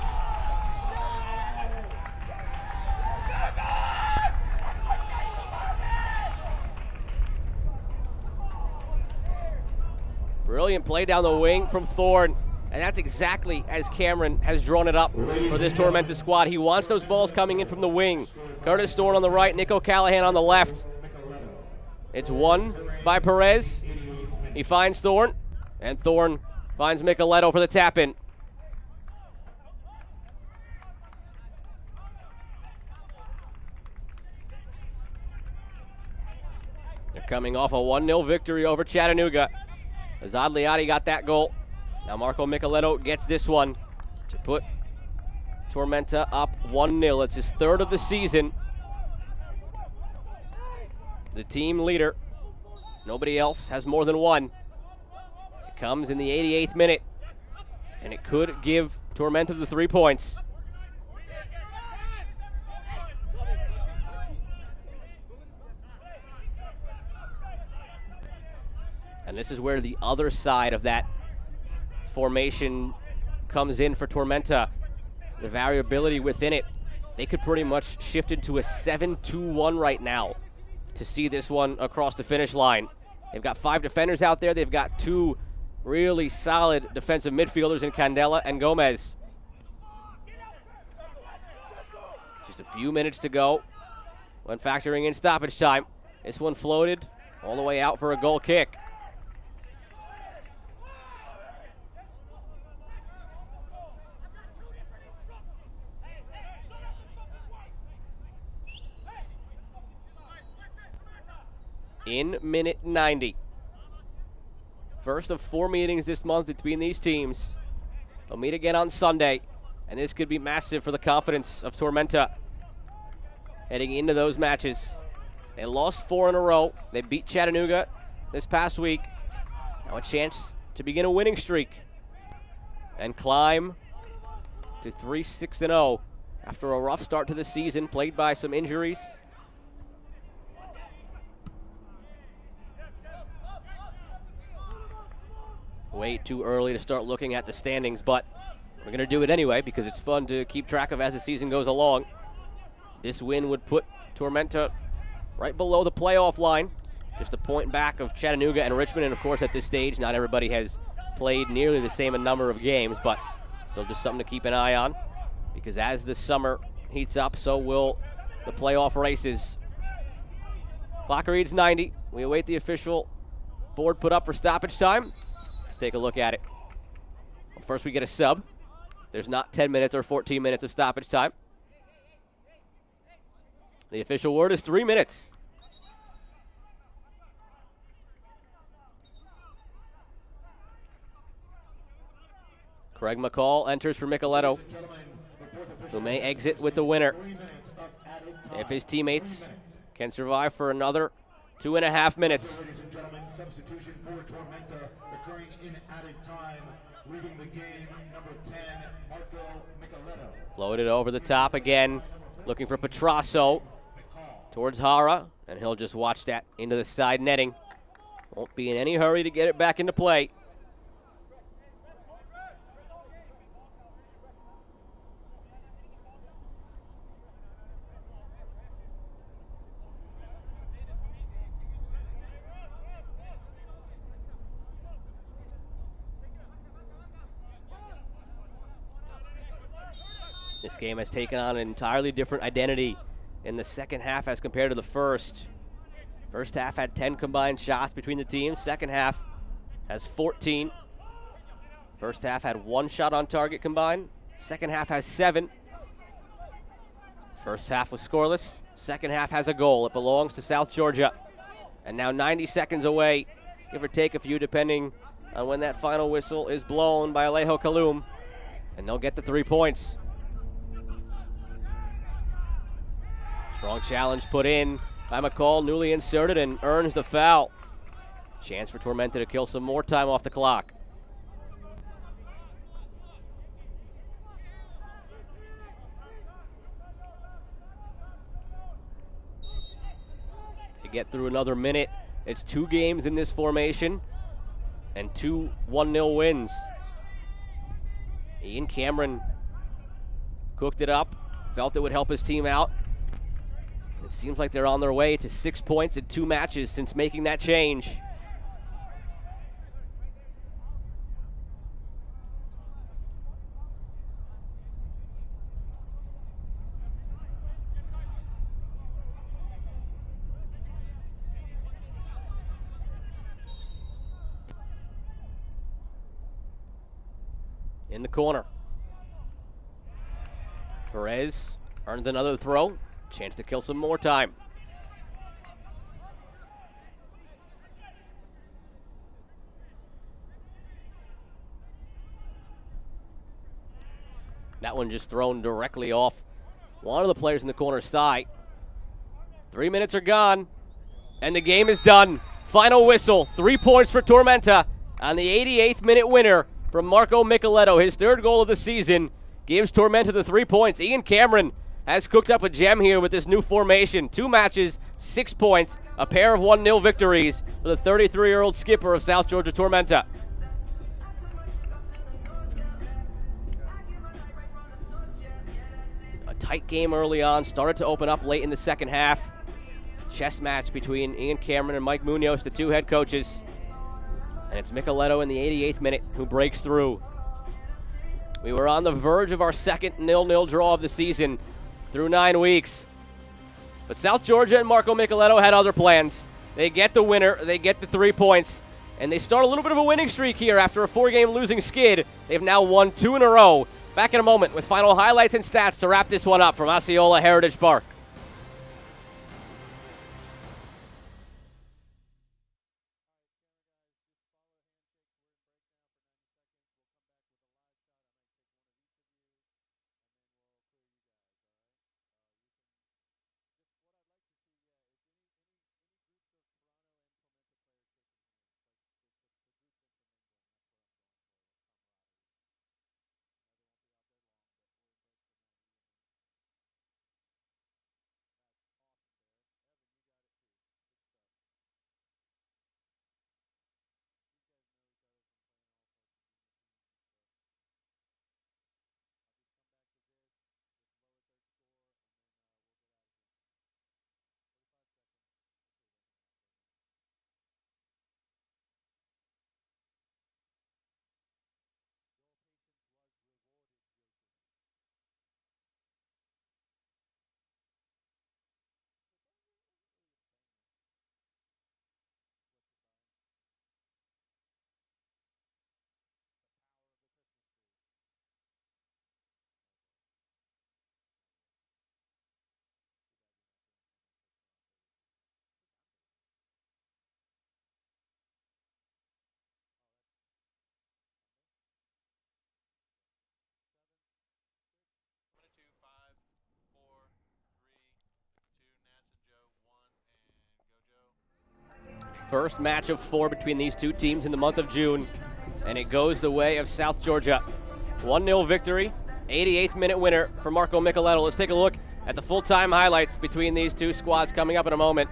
Brilliant play down the wing from Thorne. And that's exactly as Cameron has drawn it up for this Tormenta squad. He wants those balls coming in from the wing. Curtis Thorne on the right, Nick O'Callaghan on the left. It's won by Perez. He finds Thorne, and Thorne finds Micheletto for the tap-in. They're coming off a 1-0 victory over Chattanooga. Azad Liati got that goal. Now Marco Micheletto gets this one to put Tormenta up 1-0. It's his third of the season. The team leader. Nobody else has more than one. It comes in the 88th minute, and it could give Tormenta the 3 points. And this is where the other side of that formation comes in for Tormenta. The variability within it. They could pretty much shift into a 7-2-1 right now to see this one across the finish line. They've got 5 defenders out there. They've got 2 really solid defensive midfielders in Candela and Gomez. Just a few minutes to go when factoring in stoppage time. This one floated all the way out for a goal kick. In minute 90. First of 4 meetings this month between these teams. They'll meet again on Sunday, and this could be massive for the confidence of Tormenta heading into those matches. They lost 4 in a row. They beat Chattanooga this past week. Now a chance to begin a winning streak and climb to 3-6-0 after a rough start to the season, plagued by some injuries. Way too early to start looking at the standings, but we're going to do it anyway because it's fun to keep track of as the season goes along. This win would put Tormenta right below the playoff line, just a point back of Chattanooga and Richmond. And of course, at this stage, not everybody has played nearly the same number of games, but still just something to keep an eye on because as the summer heats up, so will the playoff races. Clock reads 90. We await the official board put up for stoppage time. Let's take a look at it. Well, first, we get a sub. There's not 10 minutes or 14 minutes of stoppage time. The official word is 3 minutes. Craig McCall enters for Micheletto, who may exit with the winner if his teammates can survive for another 2.5 minutes. Ladies and gentlemen, substitution for Tormenta occurring in added time, leaving the game, number 10, Marco Micheletto. Floated over the top again, looking for Petrasso towards Hara, and he'll just watch that into the side netting. Won't be in any hurry to get it back into play. This game has taken on an entirely different identity in the second half as compared to the first. First half had 10 combined shots between the teams. Second half has 14. First half had 1 shot on target combined. Second half has 7. First half was scoreless. Second half has a goal. It belongs to South Georgia. And now 90 seconds away, give or take a few depending on when that final whistle is blown by Alejo Kalum. And they'll get the 3 points. Strong challenge put in by McCall, newly inserted, and earns the foul. Chance for Tormenta to kill some more time off the clock. To get through another minute, it's 2 games in this formation and 2 1-0 wins. Ian Cameron cooked it up, felt it would help his team out. It seems like they're on their way to 6 points in 2 matches since making that change. In the corner. Perez earned another throw. Chance to kill some more time. That one just thrown directly off one of the players in the corner's thigh. 3 minutes are gone, and the game is done. Final whistle, 3 points for Tormenta on the 88th minute winner from Marco Micheletto. His third goal of the season gives Tormenta the 3 points. Ian Cameron has cooked up a gem here with this new formation. 2 matches, 6 points, a pair of 1-0 victories for the 33-year-old skipper of South Georgia Tormenta. A tight game early on, started to open up late in the second half. Chess match between Ian Cameron and Mike Munoz, the 2 head coaches. And it's Micheletto in the 88th minute who breaks through. We were on the verge of our second 0-0 draw of the season through 9 weeks. But South Georgia and Marco Micheletto had other plans. They get the winner, they get the 3 points, and they start a little bit of a winning streak here after a 4-game losing skid. They've now won 2 in a row. Back in a moment with final highlights and stats to wrap this one up from Osceola Heritage Park. First match of 4 between these 2 teams in the month of June, and it goes the way of South Georgia. 1-0 victory, 88th minute winner for Marco Micheletto. Let's take a look at the full-time highlights between these 2 squads coming up in a moment.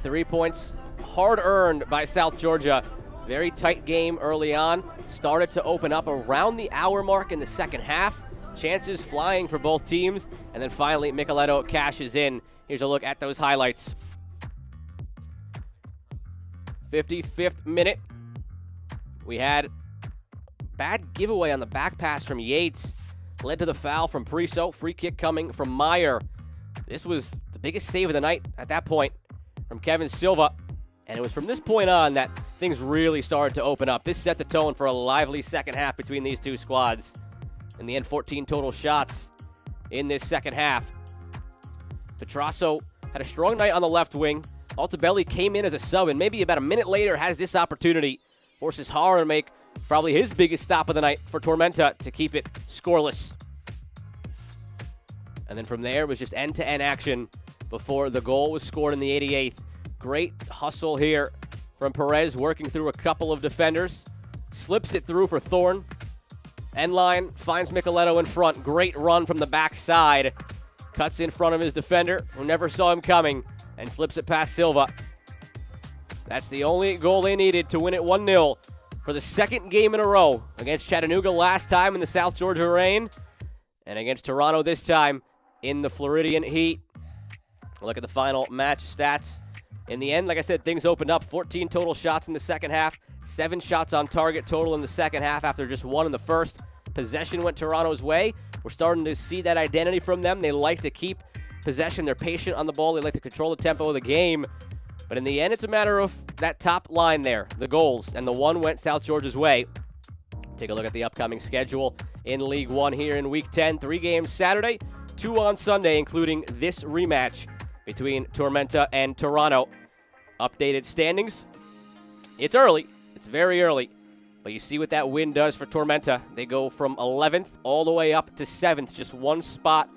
3 points hard earned by South Georgia. Very tight game early on. Started to open up around the hour mark in the second half. Chances flying for both teams, and then finally Micheletto cashes in. Here's a look at those highlights. 55th minute, we had bad giveaway on the back pass from Yates. Led to the foul from Priso. Free kick coming from Meyer. This was the biggest save of the night at that point from Kevin Silva. And it was from this point on that things really started to open up. This set the tone for a lively second half between these 2 squads. In the end, 14 total shots in this second half. Petrasso had a strong night on the left wing. Altabelli came in as a sub, and maybe about a minute later has this opportunity. Forces Hara to make probably his biggest stop of the night for Tormenta to keep it scoreless. And then from there, it was just end-to-end action before the goal was scored in the 88th. Great hustle here from Perez, working through a couple of defenders. Slips it through for Thorne. End line, finds Micheletto in front. Great run from the backside. Cuts in front of his defender, who never saw him coming, and slips it past Silva. That's the only goal they needed to win it 1-0 for the second game in a row against Chattanooga last time in the South Georgia rain, and against Toronto this time in the Floridian heat. Look at the final match stats. In the end, like I said, things opened up. 14 total shots in the second half, 7 shots on target total in the second half after just 1 in the first. Possession went Toronto's way. We're starting to see that identity from them. They like to keep possession. They're patient on the ball. They like to control the tempo of the game. But in the end, it's a matter of that top line there, the goals, and the one went South Georgia's way. Take a look at the upcoming schedule in League One here in Week 10. 3 games Saturday, 2 on Sunday, including this rematch between Tormenta and Toronto. Updated standings. It's early. It's very early. But you see what that win does for Tormenta. They go from 11th all the way up to 7th, just one spot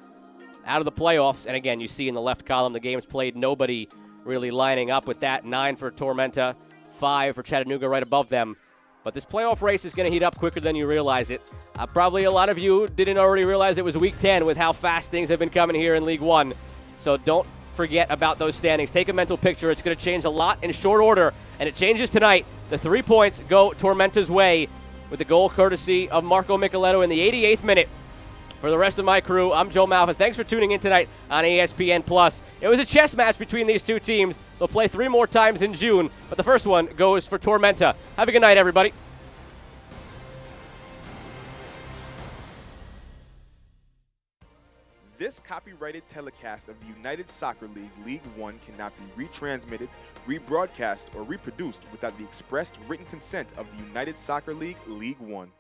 out of the playoffs. And again, you see in the left column, the games played, nobody really lining up with that. 9 for Tormenta, 5 for Chattanooga right above them. But this playoff race is going to heat up quicker than you realize it. Probably a lot of you didn't already realize it was week 10 with how fast things have been coming here in League One. So don't forget about those standings. Take a mental picture. It's going to change a lot in short order, and it changes tonight. The 3 points go Tormenta's way with the goal courtesy of Marco Micheletto in the 88th minute. For the rest of my crew, I'm Joe Malfa. Thanks for tuning in tonight on ESPN+. It was a chess match between these two teams. They'll play 3 more times in June, but the first one goes for Tormenta. Have a good night, everybody. This copyrighted telecast of the United Soccer League League One cannot be retransmitted, rebroadcast, or reproduced without the expressed written consent of the United Soccer League League One.